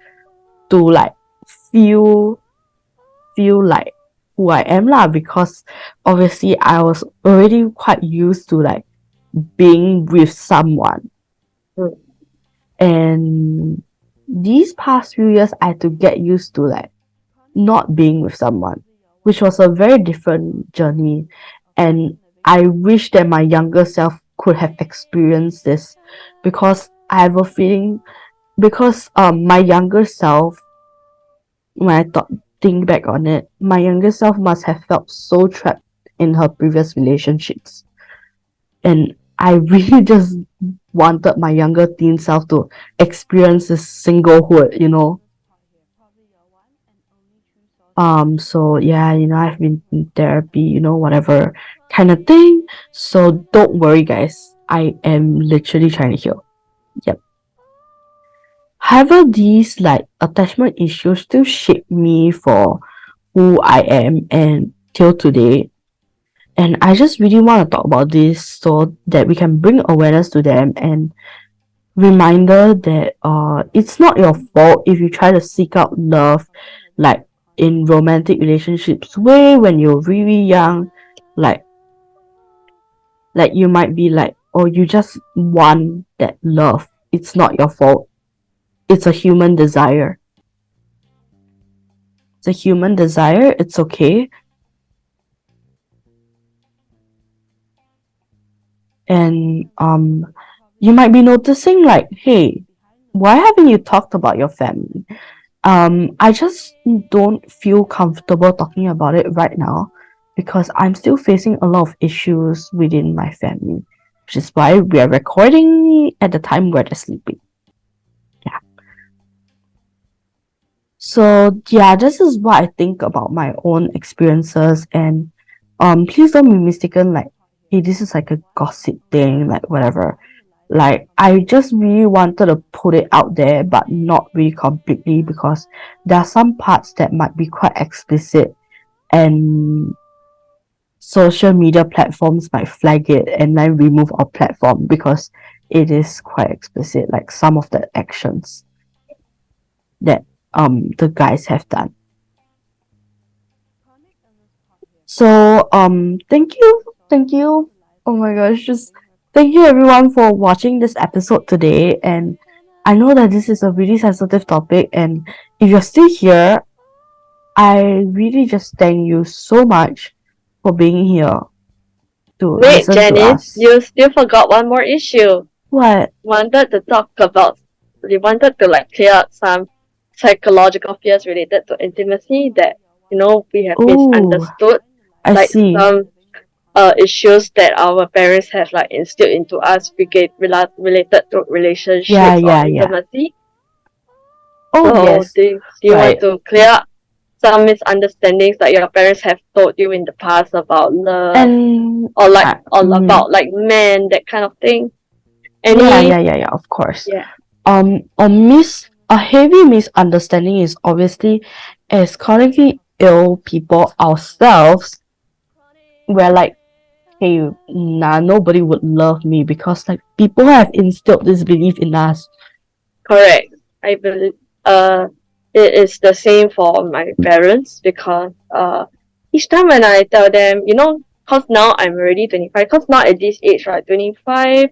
to like feel feel like who I am lah, because obviously I was already quite used to like being with someone. Mm. And these past few years, I had to get used to like not being with someone, which was a very different journey. And I wish that my younger self could have experienced this, because I have a feeling, because my younger self, when I think back on it, my younger self must have felt so trapped in her previous relationships. And I really just wanted my younger teen self to experience this singlehood, you know. So yeah, I've been in therapy, whatever kind of thing. So don't worry, guys. I am literally trying to heal. Yep. However, these like attachment issues still shape me for who I am and till today. And I just really want to talk about this so that we can bring awareness to them, and reminder that it's not your fault if you try to seek out love, like in romantic relationships way when you're really young. like like you might be like, oh, you just want that love. It's not your fault. It's a human desire. It's a human desire. It's okay. And you might be noticing like, hey, why haven't you talked about your family? I just don't feel comfortable talking about it right now, because I'm still facing a lot of issues within my family, which is why we are recording at the time where they're sleeping. Yeah. So yeah, this is what I think about my own experiences, and please don't be mistaken like, hey, this is like a gossip thing, like whatever. Like I just really wanted to put it out there, but not really completely, because there are some parts that might be quite explicit, and social media platforms might flag it and then remove our platform because it is quite explicit, like some of the actions that the guys have done. So thank you. Oh my gosh, just thank you everyone for watching this episode today. And I know that this is a really sensitive topic, and if you're still here, I really just thank you so much for being here to Wait, listen to Janice, us. you still forgot one more issue. What? Wanted to talk about, we wanted to like clear up some psychological fears related to intimacy that we have Oh, misunderstood, I like see. some issues that our parents have like instilled into us related to Yeah, relationships or yeah, yeah. intimacy. Oh So yes. do you want Right. to clear up some misunderstandings that your parents have told you in the past about love, And or about like men, that kind of thing? yeah, Any? yeah, yeah, yeah, of course. Yeah, A heavy misunderstanding is obviously, as chronically ill people ourselves, we're like, hey, nah, nobody would love me, because like people have instilled this belief in us. correct. I believe it is the same for my parents, because each time when I tell them, cause now I'm already 25, cause now at this age, right, 25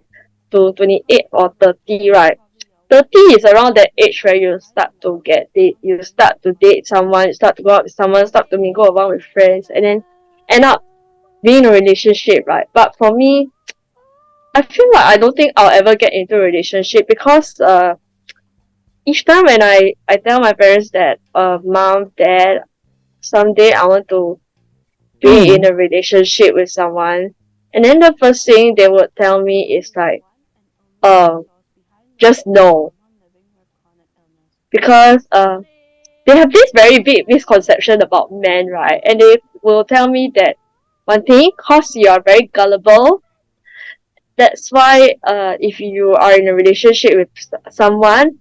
to 28 or 30, right, 30 is around that age where you start to date someone, you start to go out with someone, start to mingle around with friends, and then end up being in a relationship, right? But for me, I feel like I don't think I'll ever get into a relationship, because each time when I tell my parents that mom, dad, someday I want to be in Mm. a relationship with someone, and then the first thing they would tell me is like, uh just no, because they have this very big misconception about men, right? And they will tell me that one thing, cause you are very gullible, that's why if you are in a relationship with someone,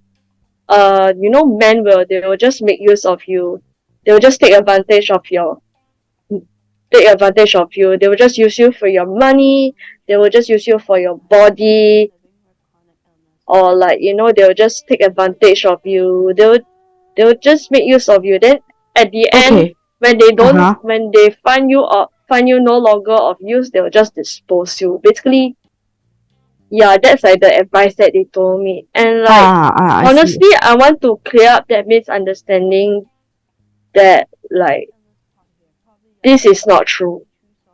men will just make use of you. They will just take advantage of you. They will just use you for your money. They will just use you for your body, or like they will just take advantage of you. They will just make use of you. Then at the end, Okay. Uh-huh. when they find you no longer of use, they will just dispose you. Basically, yeah, that's like the advice that they told me. And like I see. honestly, I want to clear up that misunderstanding that like this is not true.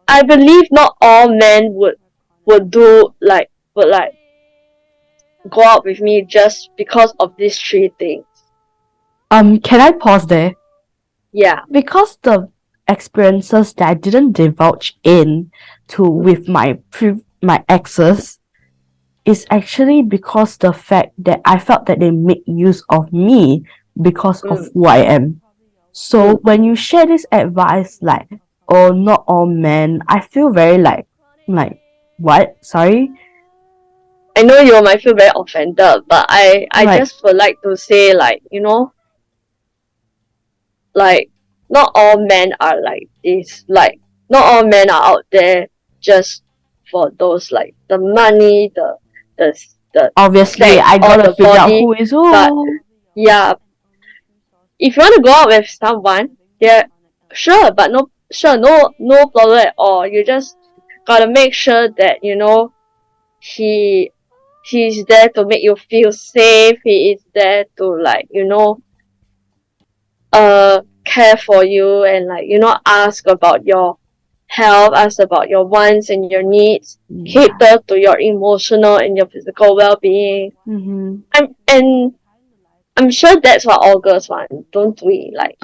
I believe not all men would do like would like go out with me just because of these three things. Can I pause there? Yeah. Because the experiences that I didn't divulge in to with my exes is actually because the fact that I felt that they make use of me because of Mm, who I am. So mm. when you share this advice like, oh, not all men, I feel very like what? Sorry? I know you might feel very offended, but I Like just would like to say like, like not all men are like this. Like not all men are out there just for those like the money, the the obviously sex I or gotta the figure out body. who is But who. yeah, if you want to go out with someone, yeah, sure, but no problem at all. You just gotta make sure that he he's there to make you feel safe. He is there to like care for you and like ask about your health, ask about your wants and your needs, Yeah. cater to your emotional and your physical well-being. Mm-hmm. I'm sure that's what all girls want, don't we? Like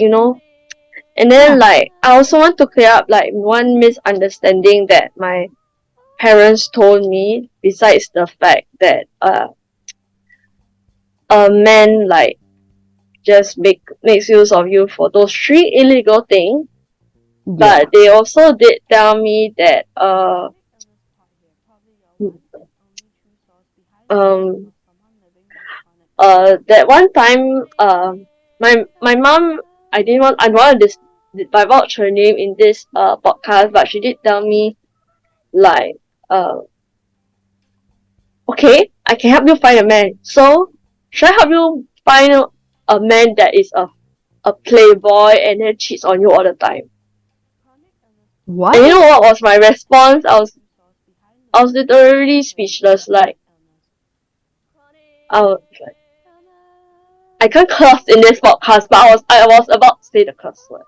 and then Yeah. like I also want to clear up like one misunderstanding that my parents told me, besides the fact that a man like just makes use of you for those three illegal things. Yeah. But they also did tell me that um that one time my mom, I don't want to divulge her name in this podcast, but she did tell me like uh okay, I can help you find a man. So should I help you find a man that is a playboy and then cheats on you all the time? And you What? know what was my response? I was literally speechless. Like I was like, I can't curse in this podcast, but I was about to say the curse word.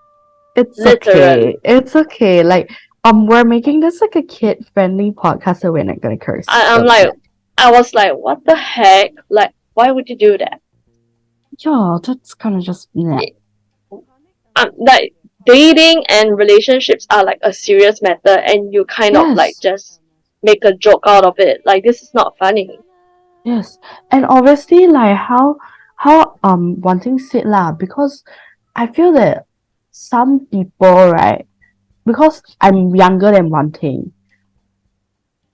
It's okay. Literally. It's okay. Like, we're making this like a kid-friendly podcast, so we're not gonna curse. I'm Don't like, worry. I was like, what the heck? Like, why would you do that? Yeah, that's kind of just yeah. Like dating and relationships are like a serious matter, and you kind of like Yes, just make a joke out of it. Like this is not funny. yes, and obviously, like how one thing said lah, because I feel that some people, right, because I'm younger than one thing,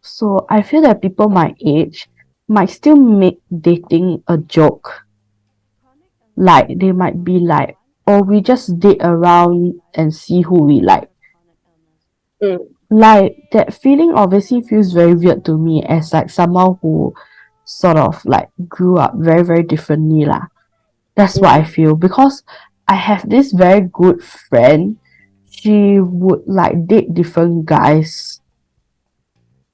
so I feel that people my age might still make dating a joke. Like they might be like, oh, we just date around and see who we like. Mm, Like that feeling obviously feels very weird to me as like someone who sort of like grew up very, very differently lah. That's what I mm, feel because I have this very good friend. She would like date different guys.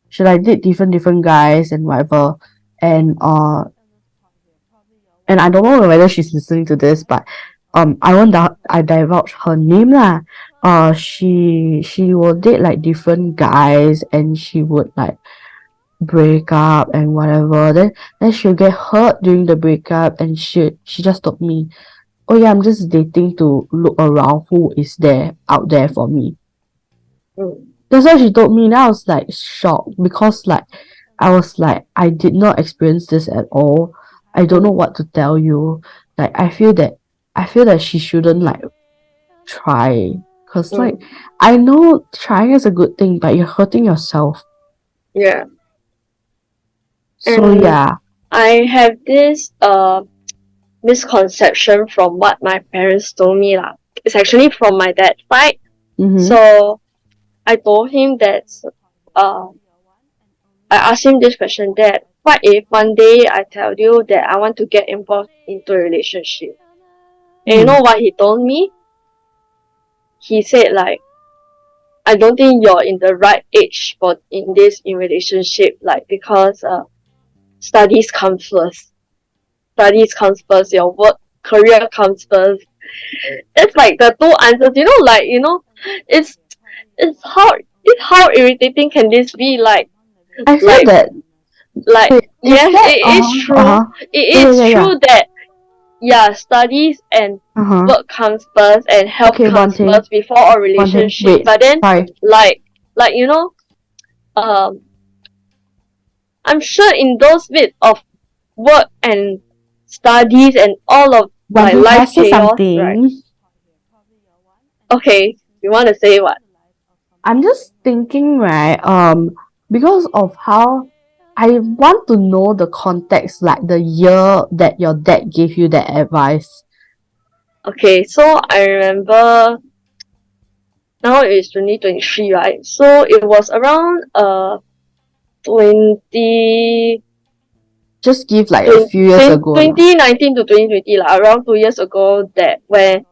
She like date different guys and whatever. And and I don't know whether she's listening to this, but I divulge her name lah. She will date like different guys and she would like break up and whatever. Then she'll get hurt during the breakup and she just told me, oh yeah, I'm just dating to look around who is there out there for me. mm, That's what she told me. And I was like shocked because like I was like I did not experience this at all. I don't know mm, what to tell you. Like I feel that she shouldn't like try. Cause like mm. I know trying is a good thing, but you're hurting yourself. Yeah. So And yeah. I have this misconception from what my parents told me lah. It's actually from my dad's side. Mm-hmm. So I told him that uh I asked him this question, that what if one day I tell you that I want to get involved into a relationship? And you Hmm. know what he told me? He said like, I don't think you're in the right age for in relationship, like because studies comes first. Studies comes first. Your work career comes first. It's like the two answers. It's how irritating can this be? I feel Like that like wait, is yes, that it is true. uh-huh. It Yeah, is yeah, yeah. true that yeah, studies and Uh-huh. work comes first and health Okay, comes first before a one thing. relationship. Wait, But then sorry. like like you know, um I'm sure in those bits of work and studies and all of One thing, can I life say chaos, right? something? Okay, you want to say what? I'm just thinking, right? Because of how I want to know the context, like the year that your dad gave you that advice. Okay, so I remember now it's 2023, right? So it was around 20 Just give like a few years ago, lah. 2019 to 2020, like around 2 years ago, that when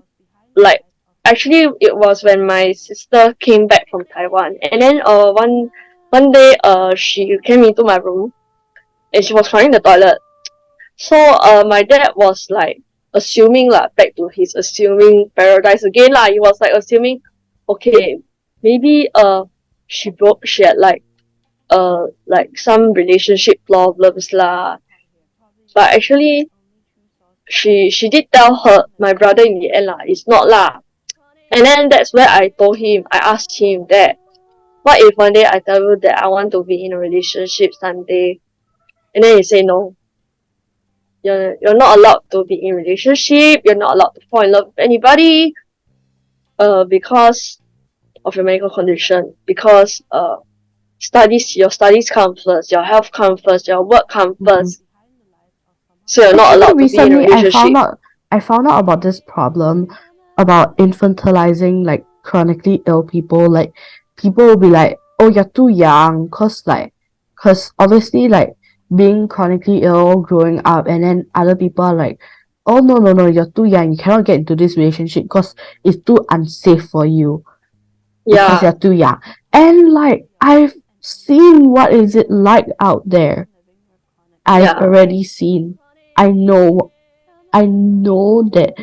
like actually it was when my sister came back from Taiwan, and then one day she came into my room and she was crying in the toilet. So my dad was like assuming lah, back to his assuming paradise again lah. He was like assuming, okay, maybe she had like some relationship problems lah. But actually she did tell her my brother in the end lah, it's not lah. And then that's where I asked him that, what if one day I tell you that I want to be in a relationship someday, and then he say no, you're not allowed to be in a relationship, you're not allowed to fall in love with anybody, because of your medical condition, because your studies come first, your health come first, your work come Mhm. first, so you're not Actually, allowed to be in a recently relationship. I found out about this problem about infantilizing like chronically ill people. Like people will be like, "Oh, you're too young," cause obviously like being chronically ill growing up, and then other people are like, "Oh no, you're too young. You cannot get into this relationship because it's too unsafe for you because Yeah, you're too young." And like I've seen what is it like out there. I've yeah, already seen. I know I know that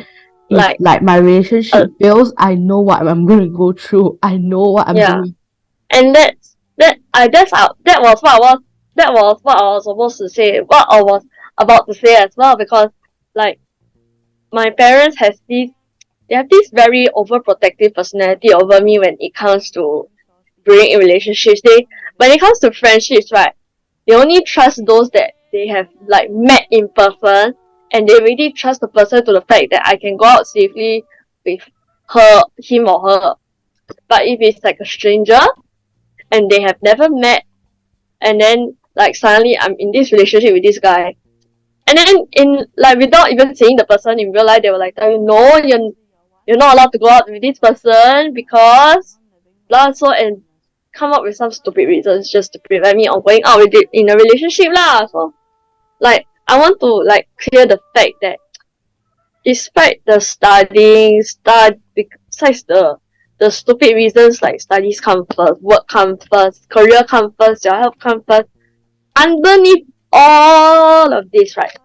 if like like my uh, relationship fails, I know what I'm gonna go through. I know what I'm yeah. doing. And that was what I was supposed to say, what I was about to say as well, because like my parents they have this very overprotective personality over me when it comes to being in relationships. When it comes to friendships, right, they only trust those that they have like met in person, and they really trust the person to the fact that I can go out safely with him or her. But if it's like a stranger and they have never met, and then like suddenly I'm in this relationship with this guy, and then in like without even seeing the person in real life, they will like tell you, no, you're not allowed to go out with this person because blah, so, and come up with some stupid reasons just to prevent me on going out with it in a relationship lah. So like I want to like clear the fact that despite the besides the stupid reasons like studies come first, work come first, career come first, your health come first, underneath all of this, right,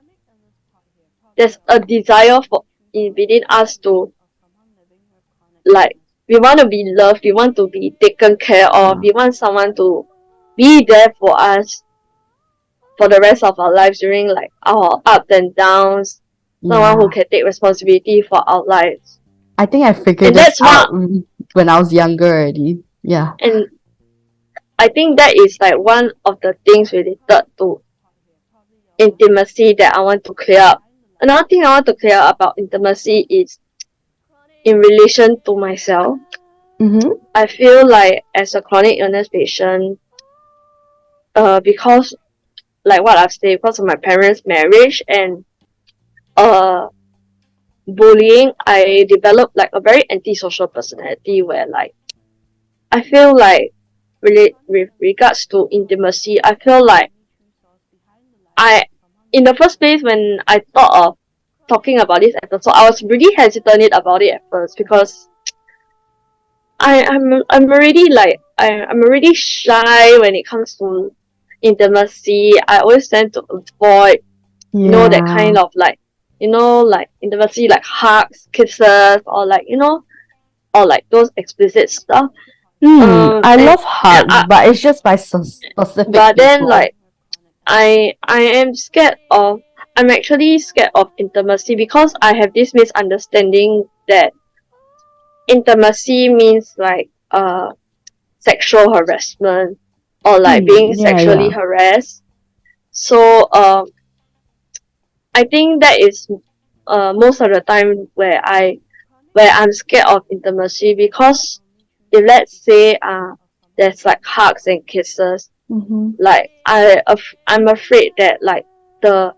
there's a desire within us to like, we want to be loved, we want to be taken care of, Yeah. we want someone to be there for us for the rest of our lives during like our ups and downs, someone who Yeah. can take responsibility for our lives. I think I figured And this that's out what when I was younger already. Yeah. and I think that is like one of the things related to intimacy that I want to clear up. Another thing I want to clear up about intimacy is in relation to myself. Mm-hmm. I feel like as a chronic illness patient, because like what I've said, because of my parents' marriage and uh bullying, I developed like a very antisocial personality where like I feel like really with regards to intimacy, I feel like I in the first place when I thought of talking about this episode, I was really hesitant about it at first because I'm already like I'm already shy when it comes to intimacy, I always tend to avoid, that Yeah. kind of like, like intimacy, like hugs, kisses, or like, or like those explicit stuff. I And love hugs, but it's just by specific but then people. like I am scared of. I'm actually scared of intimacy because I have this misunderstanding that intimacy means like sexual harassment or like being Yeah, sexually yeah. harassed. So I think that is most of the time where I'm scared of intimacy, because if let's say there's like hugs and kisses, Mm-hmm. like I'm afraid that like the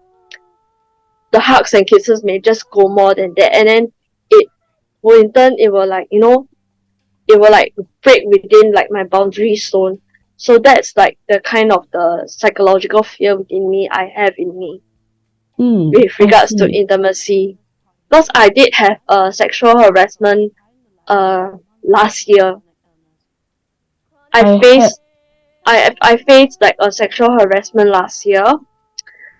the hugs and kisses may just go more than that, and then it will in turn, it will like, it will like break within like my boundary zone. So that's like the kind of the psychological fear within me, I have in me, with I regards to see. intimacy. Because I did have a sexual harassment uh last year. I I had faced I faced like a sexual harassment last year.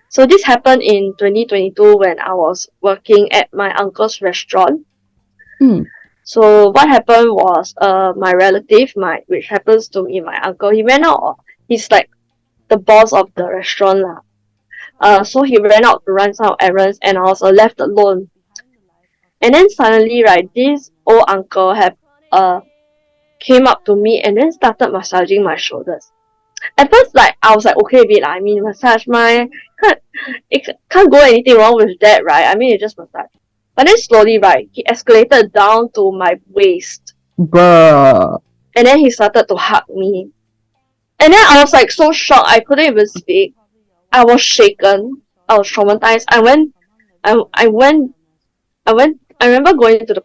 So this happened in 2022 when I was working at my uncle's restaurant. mm, So what happened was, my relative, which happens to be my uncle, he went out. He's like the boss of the restaurant lah. So he ran out to run some errands, and I was left alone. And then suddenly, right, this old uncle have came up to me and then started massaging my shoulders. At first, like I was like okay with it. I mean, massage my can't it can't go anything wrong with that, right? I mean, it's just massage. But then slowly, right, he escalated down to my waist, bruh. and then he started to hug me. And then I was like so shocked, I couldn't even speak. I was shaken. I was traumatized. I went, I remember going to the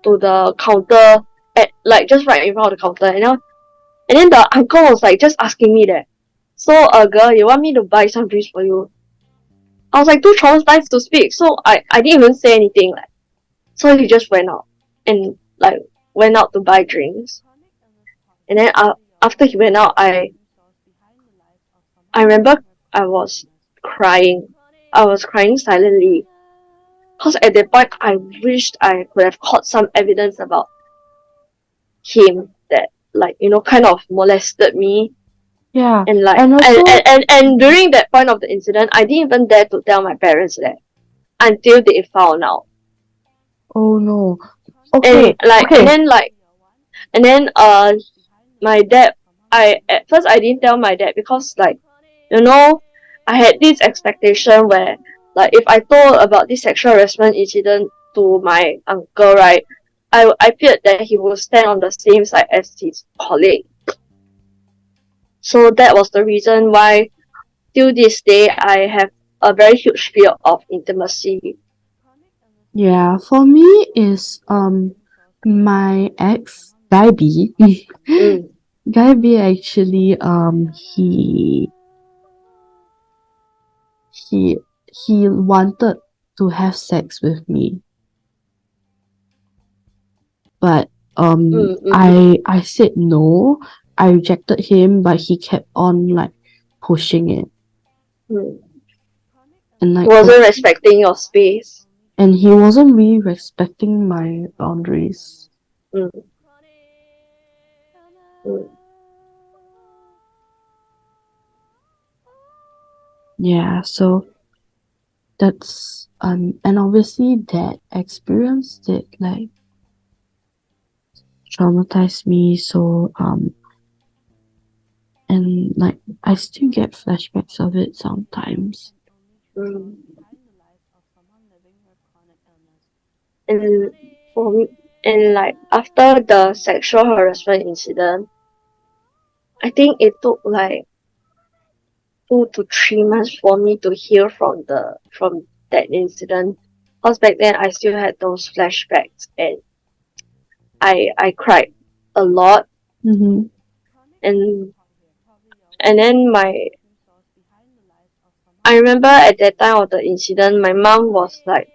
to the counter at like just right in front of the counter, and then the uncle was like just asking me that. So, girl, you want me to buy some drinks for you? I was like too traumatized to speak, so I didn't even say anything. Like, so he just went out and like went out to buy drinks. And then after he went out, I remember I was crying. I was crying silently, because at that point I wished I could have caught some evidence about him that, like, kind of molested me. Yeah. And like And and, also, and, and, and during that point of the incident, I didn't even dare to tell my parents that until they found out. oh no. And Okay, like and okay. then like and then my dad, I at first I didn't tell my dad because, like, you know I had this expectation where, like, if I told about this sexual harassment incident to my uncle, right, I feared that he would stand on the same side as his colleague. So that was the reason why till this day I have a very huge fear of intimacy. Yeah, for me is my ex Guy B. Mm, Guy B actually he he wanted to have sex with me, but I said no. I rejected him, but he kept on like pushing it mm. and He like wasn't respecting your space. and he wasn't really respecting my boundaries. Mm, mm, Yeah, so that's and obviously that experience did like traumatize me, so and like I still get flashbacks of it sometimes. mm. And for me, and like after the sexual harassment incident, I think it took like 2 to 3 months for me to heal from that incident. Because back then I still had those flashbacks, and I cried a lot. Mm-hmm. and and then I remember at that time of the incident, my mom was like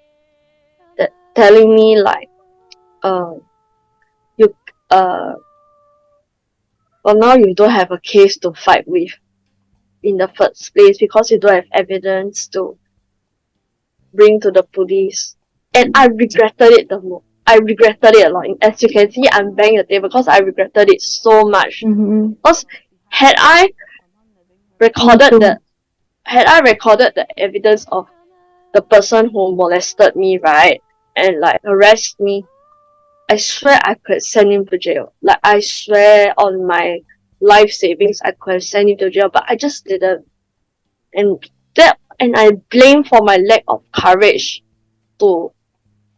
telling me like, uh you uh Well, now you don't have a case to fight with in the first place because you don't have evidence to bring to the police. And I regretted it the most. I regretted it a lot. As you can see, I'm banging the table because I regretted it so much. Mm-hmm. Because had I Me recorded too. the had I recorded the evidence of the person who molested me, right, and like harassed me, I swear I could send him to jail. Like I swear on my life savings, I could have sent him to jail, but I just didn't. And and I blame for my lack of courage to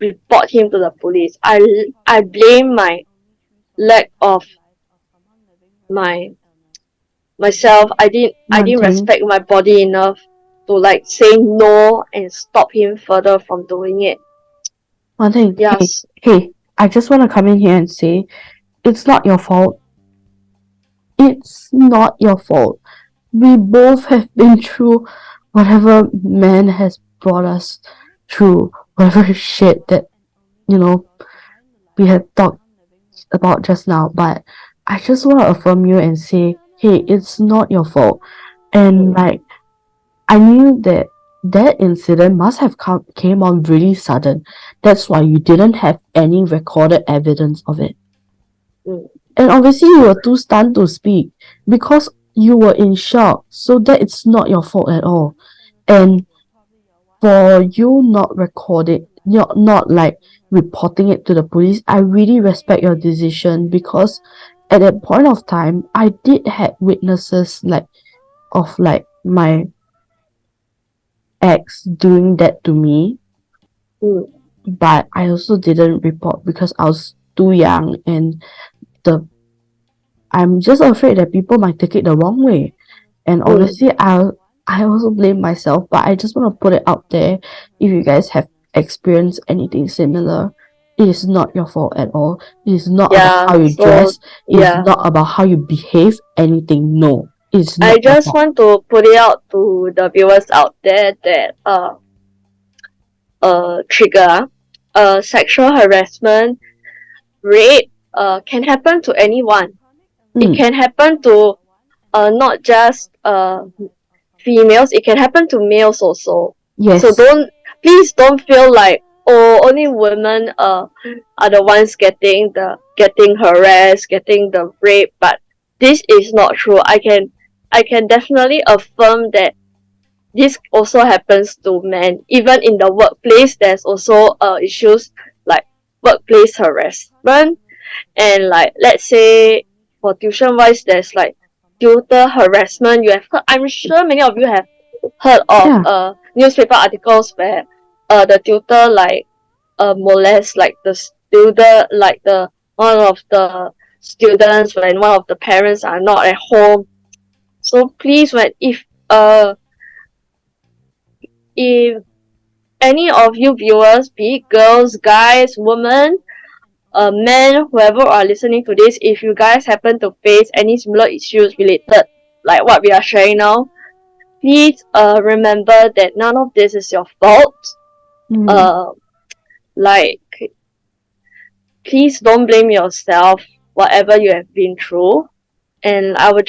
report him to the police. I blame my lack of my myself. I didn't One thing. respect my body enough to like say no and stop him further from doing it. One thing. Hey, Yes. hey. I just want to come in here and say it's not your fault. It's not your fault. We both have been through whatever man has brought us through, whatever shit that, you know, we had talked about just now. But I just want to affirm you and say, hey, it's not your fault. And Mm, like, I knew that that incident must have came on really sudden. That's why you didn't have any recorded evidence of it. mm, And obviously, you were too stunned to speak because you were in shock. So that it's not your fault at all. And for you not recording, not like reporting it to the police, I really respect your decision because at that point of time, I did have witnesses like of like my ex doing that to me, mm, but I also didn't report because I was too young and the I'm just afraid that people might take it the wrong way. And mm. obviously I also blame myself, but I just want to put it out there. If you guys have experienced anything similar, it is not your fault at all. It is not about Yeah. how you So dress. It is yeah, not about how you behave. Anything. No, it's I not your just fault. want to put it out to the viewers out there that trigger sexual harassment, rape can happen to anyone. It Mm, can happen to not just females, it can happen to males also. So yes. please don't feel like, oh, only women are the ones getting harassed, getting the rape, but this is not true. I can definitely affirm that this also happens to men. Even in the workplace, there's also issues like workplace harassment, and like let's say for tuition wise, there's like tutor harassment. You have heard, I'm sure many of you have heard of Yeah. newspaper articles where the tutor like molest like the student, like the one of the students when one of the parents are not at home. So please, when if any of you viewers, be it girls, guys, women, men, whoever are listening to this, if you guys happen to face any similar issues related like what we are sharing now, please remember that none of this is your fault. Mm. Uh, like please don't blame yourself whatever you have been through. And I would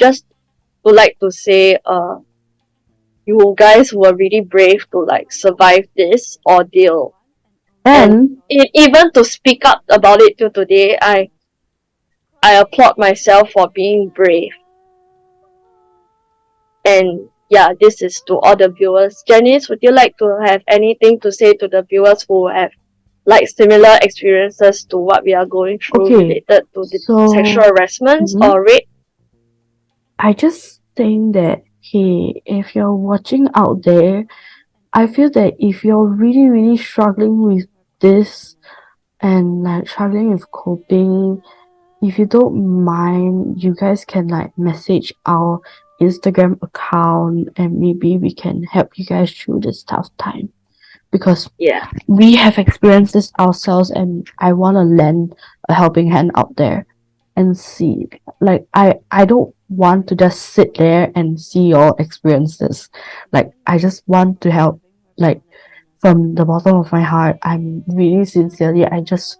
like to say you guys were really brave to like survive this ordeal. And And even to speak up about it till today, I applaud myself for being brave. And yeah, this is to all the viewers. Janice, would you like to have anything to say to the viewers who have like similar experiences to what we are going through okay, related to the sexual so harassments mhm, or rape? I just think that hey, if you're watching out there, I feel that if you're really, really struggling with this and like struggling with coping, if you don't mind, you guys can like message our Instagram account and maybe we can help you guys through this tough time because Yeah. we have experienced this ourselves and I want to lend a helping hand out there and see like I don't want to just sit there and see your experiences. Like I just want to help, like from the bottom of my heart. I'm really sincerely, I just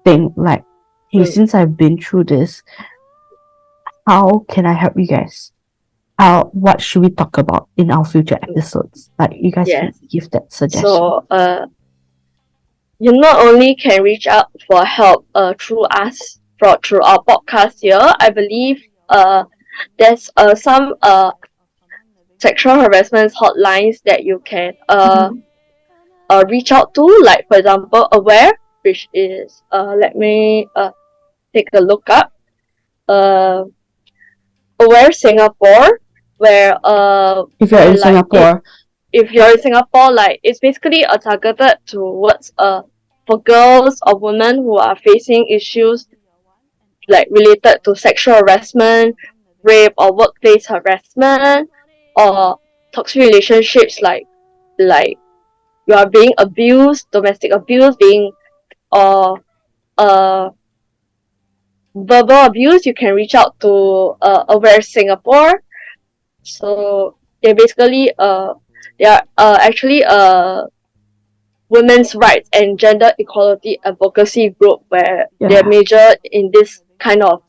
think like hey, Mm, since I've been through this, how can I help you guys? How what should we talk about in our future episodes? Like you guys can Yes. give that suggestion. So you not only can reach out for help through us through our podcast here. I believe there's some sexual harassment hotlines that you can Mhm. reach out to, like for example aware, which is let me take a look up, uh aware Singapore, If you're where in like it, Singapore, if you're in Singapore, like it's basically targeted towards for girls or women who are facing issues like related to sexual harassment, rape or workplace harassment, or toxic relationships, like you are being abused, domestic abuse, being or uh verbal abuse, you can reach out to Aware Singapore. So they basically they are actually women's rights and gender equality advocacy group where they yeah. major in this kind of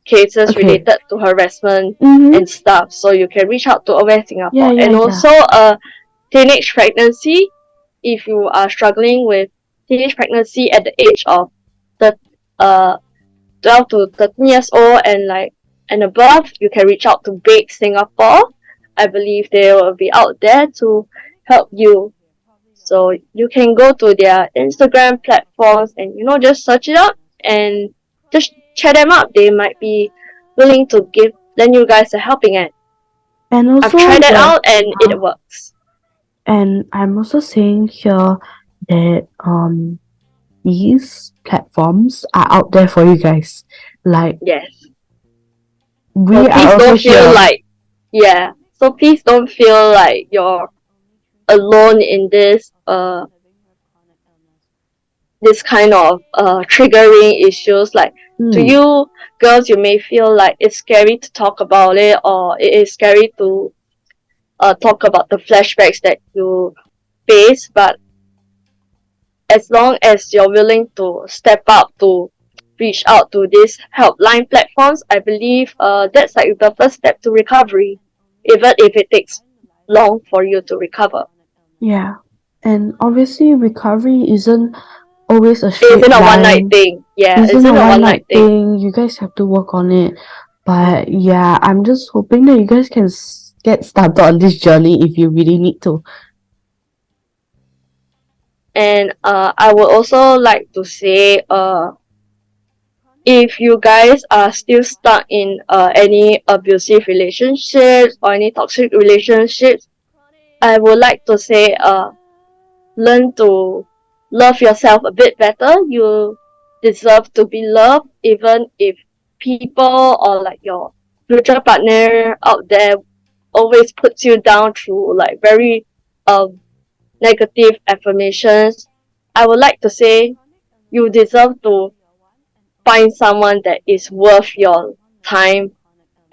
cases Okay. related to harassment Mm-hmm. and stuff. So you can reach out to Aware Yeah, Singapore. yeah, And yeah. also teenage pregnancy, if you are struggling with teenage pregnancy at the age of the uh 12 to 13 years old and above, you can reach out to Bake Singapore. I believe they will be out there to help you. So you can go to their Instagram platforms and just search it up and just check them out. They might be willing to give lend you guys a helping hand. And I've also tried that the out and it uh, works. and I'm also saying here that these platforms are out there for you guys. Like Yes. So we are please also don't feel here. like yeah. So please don't feel like you're alone in this kind of triggering issues. Like to Hmm. you girls, you may feel like it's scary to talk about it, or it is scary to talk about the flashbacks that you face. But as long as you're willing to step up to reach out to these helpline platforms, I believe that's like the first step to recovery, even if it takes long for you to recover. Yeah. And obviously recovery isn't always a It straight isn't a one night line. thing. Yeah, it Isn't isn't a a one one night night thing. thing. You guys have to work on it. But yeah, I'm just hoping that you guys can get started on this journey if you really need to. And I would also like to say, if you guys are still stuck in any abusive relationships or any toxic relationships, I would like to say, learn to love yourself a bit better. You deserve to be loved, even if people or like your future partner out there always puts you down through like very um negative affirmations. I would like to say you deserve to find someone that is worth your time,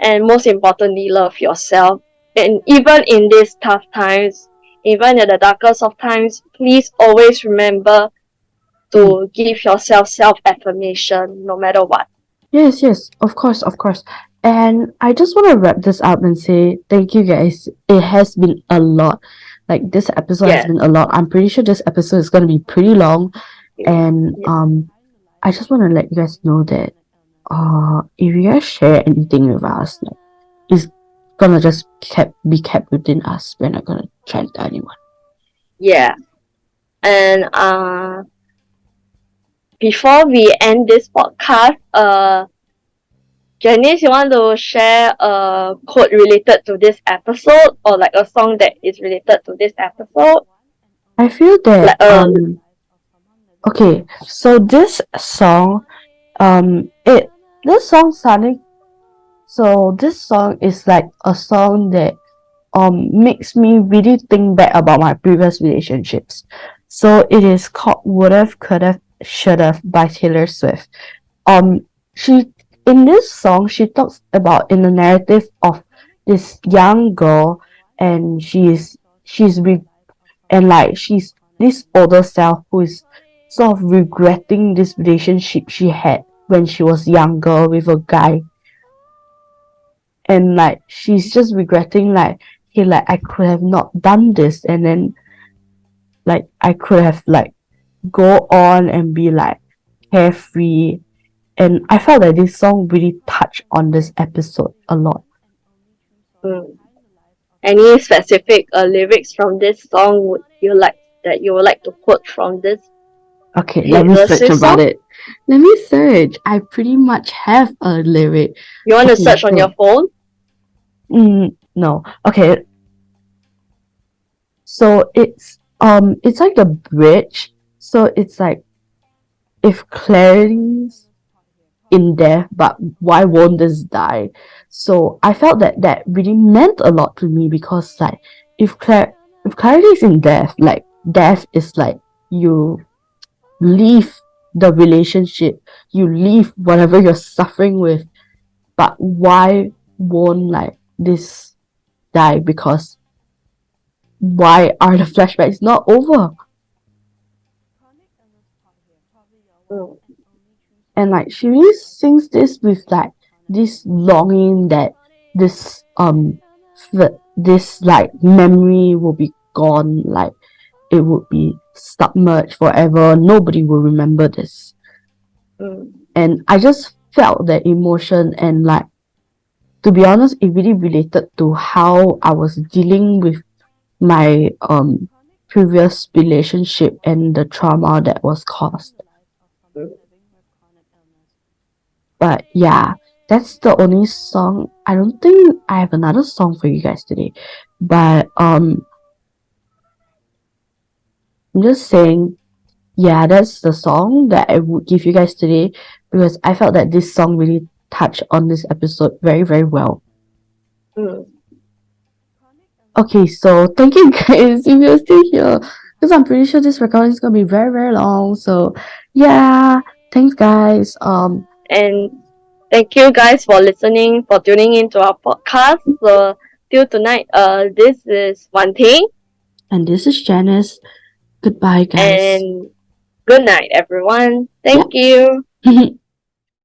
and most importantly, love yourself. And even in these tough times, even at the darkest of times, please always remember Hmm. to give yourself self affirmation no matter what. Yes, yes, of course, of course. And I just want to wrap this up and say thank you guys. It has been a lot. Like this episode has Yeah, been a lot. I'm pretty sure this episode is gonna be pretty long. And yeah, I just want to let you guys know that if you guys share anything with us, like it's gonna just kept within us. We're not gonna share it to anyone. yeah. And before we end this podcast, Janice, you want to share a quote related to this episode, or like a song that is related to this episode? I feel that Like a okay, so it this song sounding so this song is like a song that makes me really think back about my previous relationships. So it is called Would've, Could've, Should've by Taylor Swift. She in this song she talks about in the narrative of this young girl, and she's and like she's this older self who is sort of regretting this relationship she had when she was younger with a guy. and like she's just regretting like, hey, like I could have not done this, and then like I could have like go on and be like carefree. And I felt that this song really touched on this episode a lot. Mm. Any specific lyrics from this song would you like that you would like to quote from this Okay, let me Taylor search Swift about song? it. Let me search. I pretty much have a lyric. You want to Okay, search on your so phone? no. Okay, so it's like a bridge. So it's like, if clarity's in death, but why won't this die? So I felt that that really meant a lot to me, because like, if clarity is in death, like death is like you leave the relationship, you leave whatever you're suffering with, but why won't like this die? Because why are the flashbacks not over? Mm. And like she really sings this with like this longing that this this like memory will be gone, like it would be submerged forever, nobody will remember this. Mm. And I just felt that emotion, and like, to be honest, it really related to how I was dealing with my previous relationship and the trauma that was caused. Mm. But yeah, that's the only song. I don't think I have another song for you guys today. But I'm just saying, yeah, that's the song that I would give you guys today, because I felt that this song really touched on this episode very, very well. Mm. Okay, so thank you guys if you're still here, because I'm pretty sure this recording is gonna be very, very long. So yeah, thanks guys. And thank you guys for listening, for tuning into our podcast. So till tonight, this is one thing, And this is Janice. Goodbye, guys. and good night, everyone. Yeah. Thank you.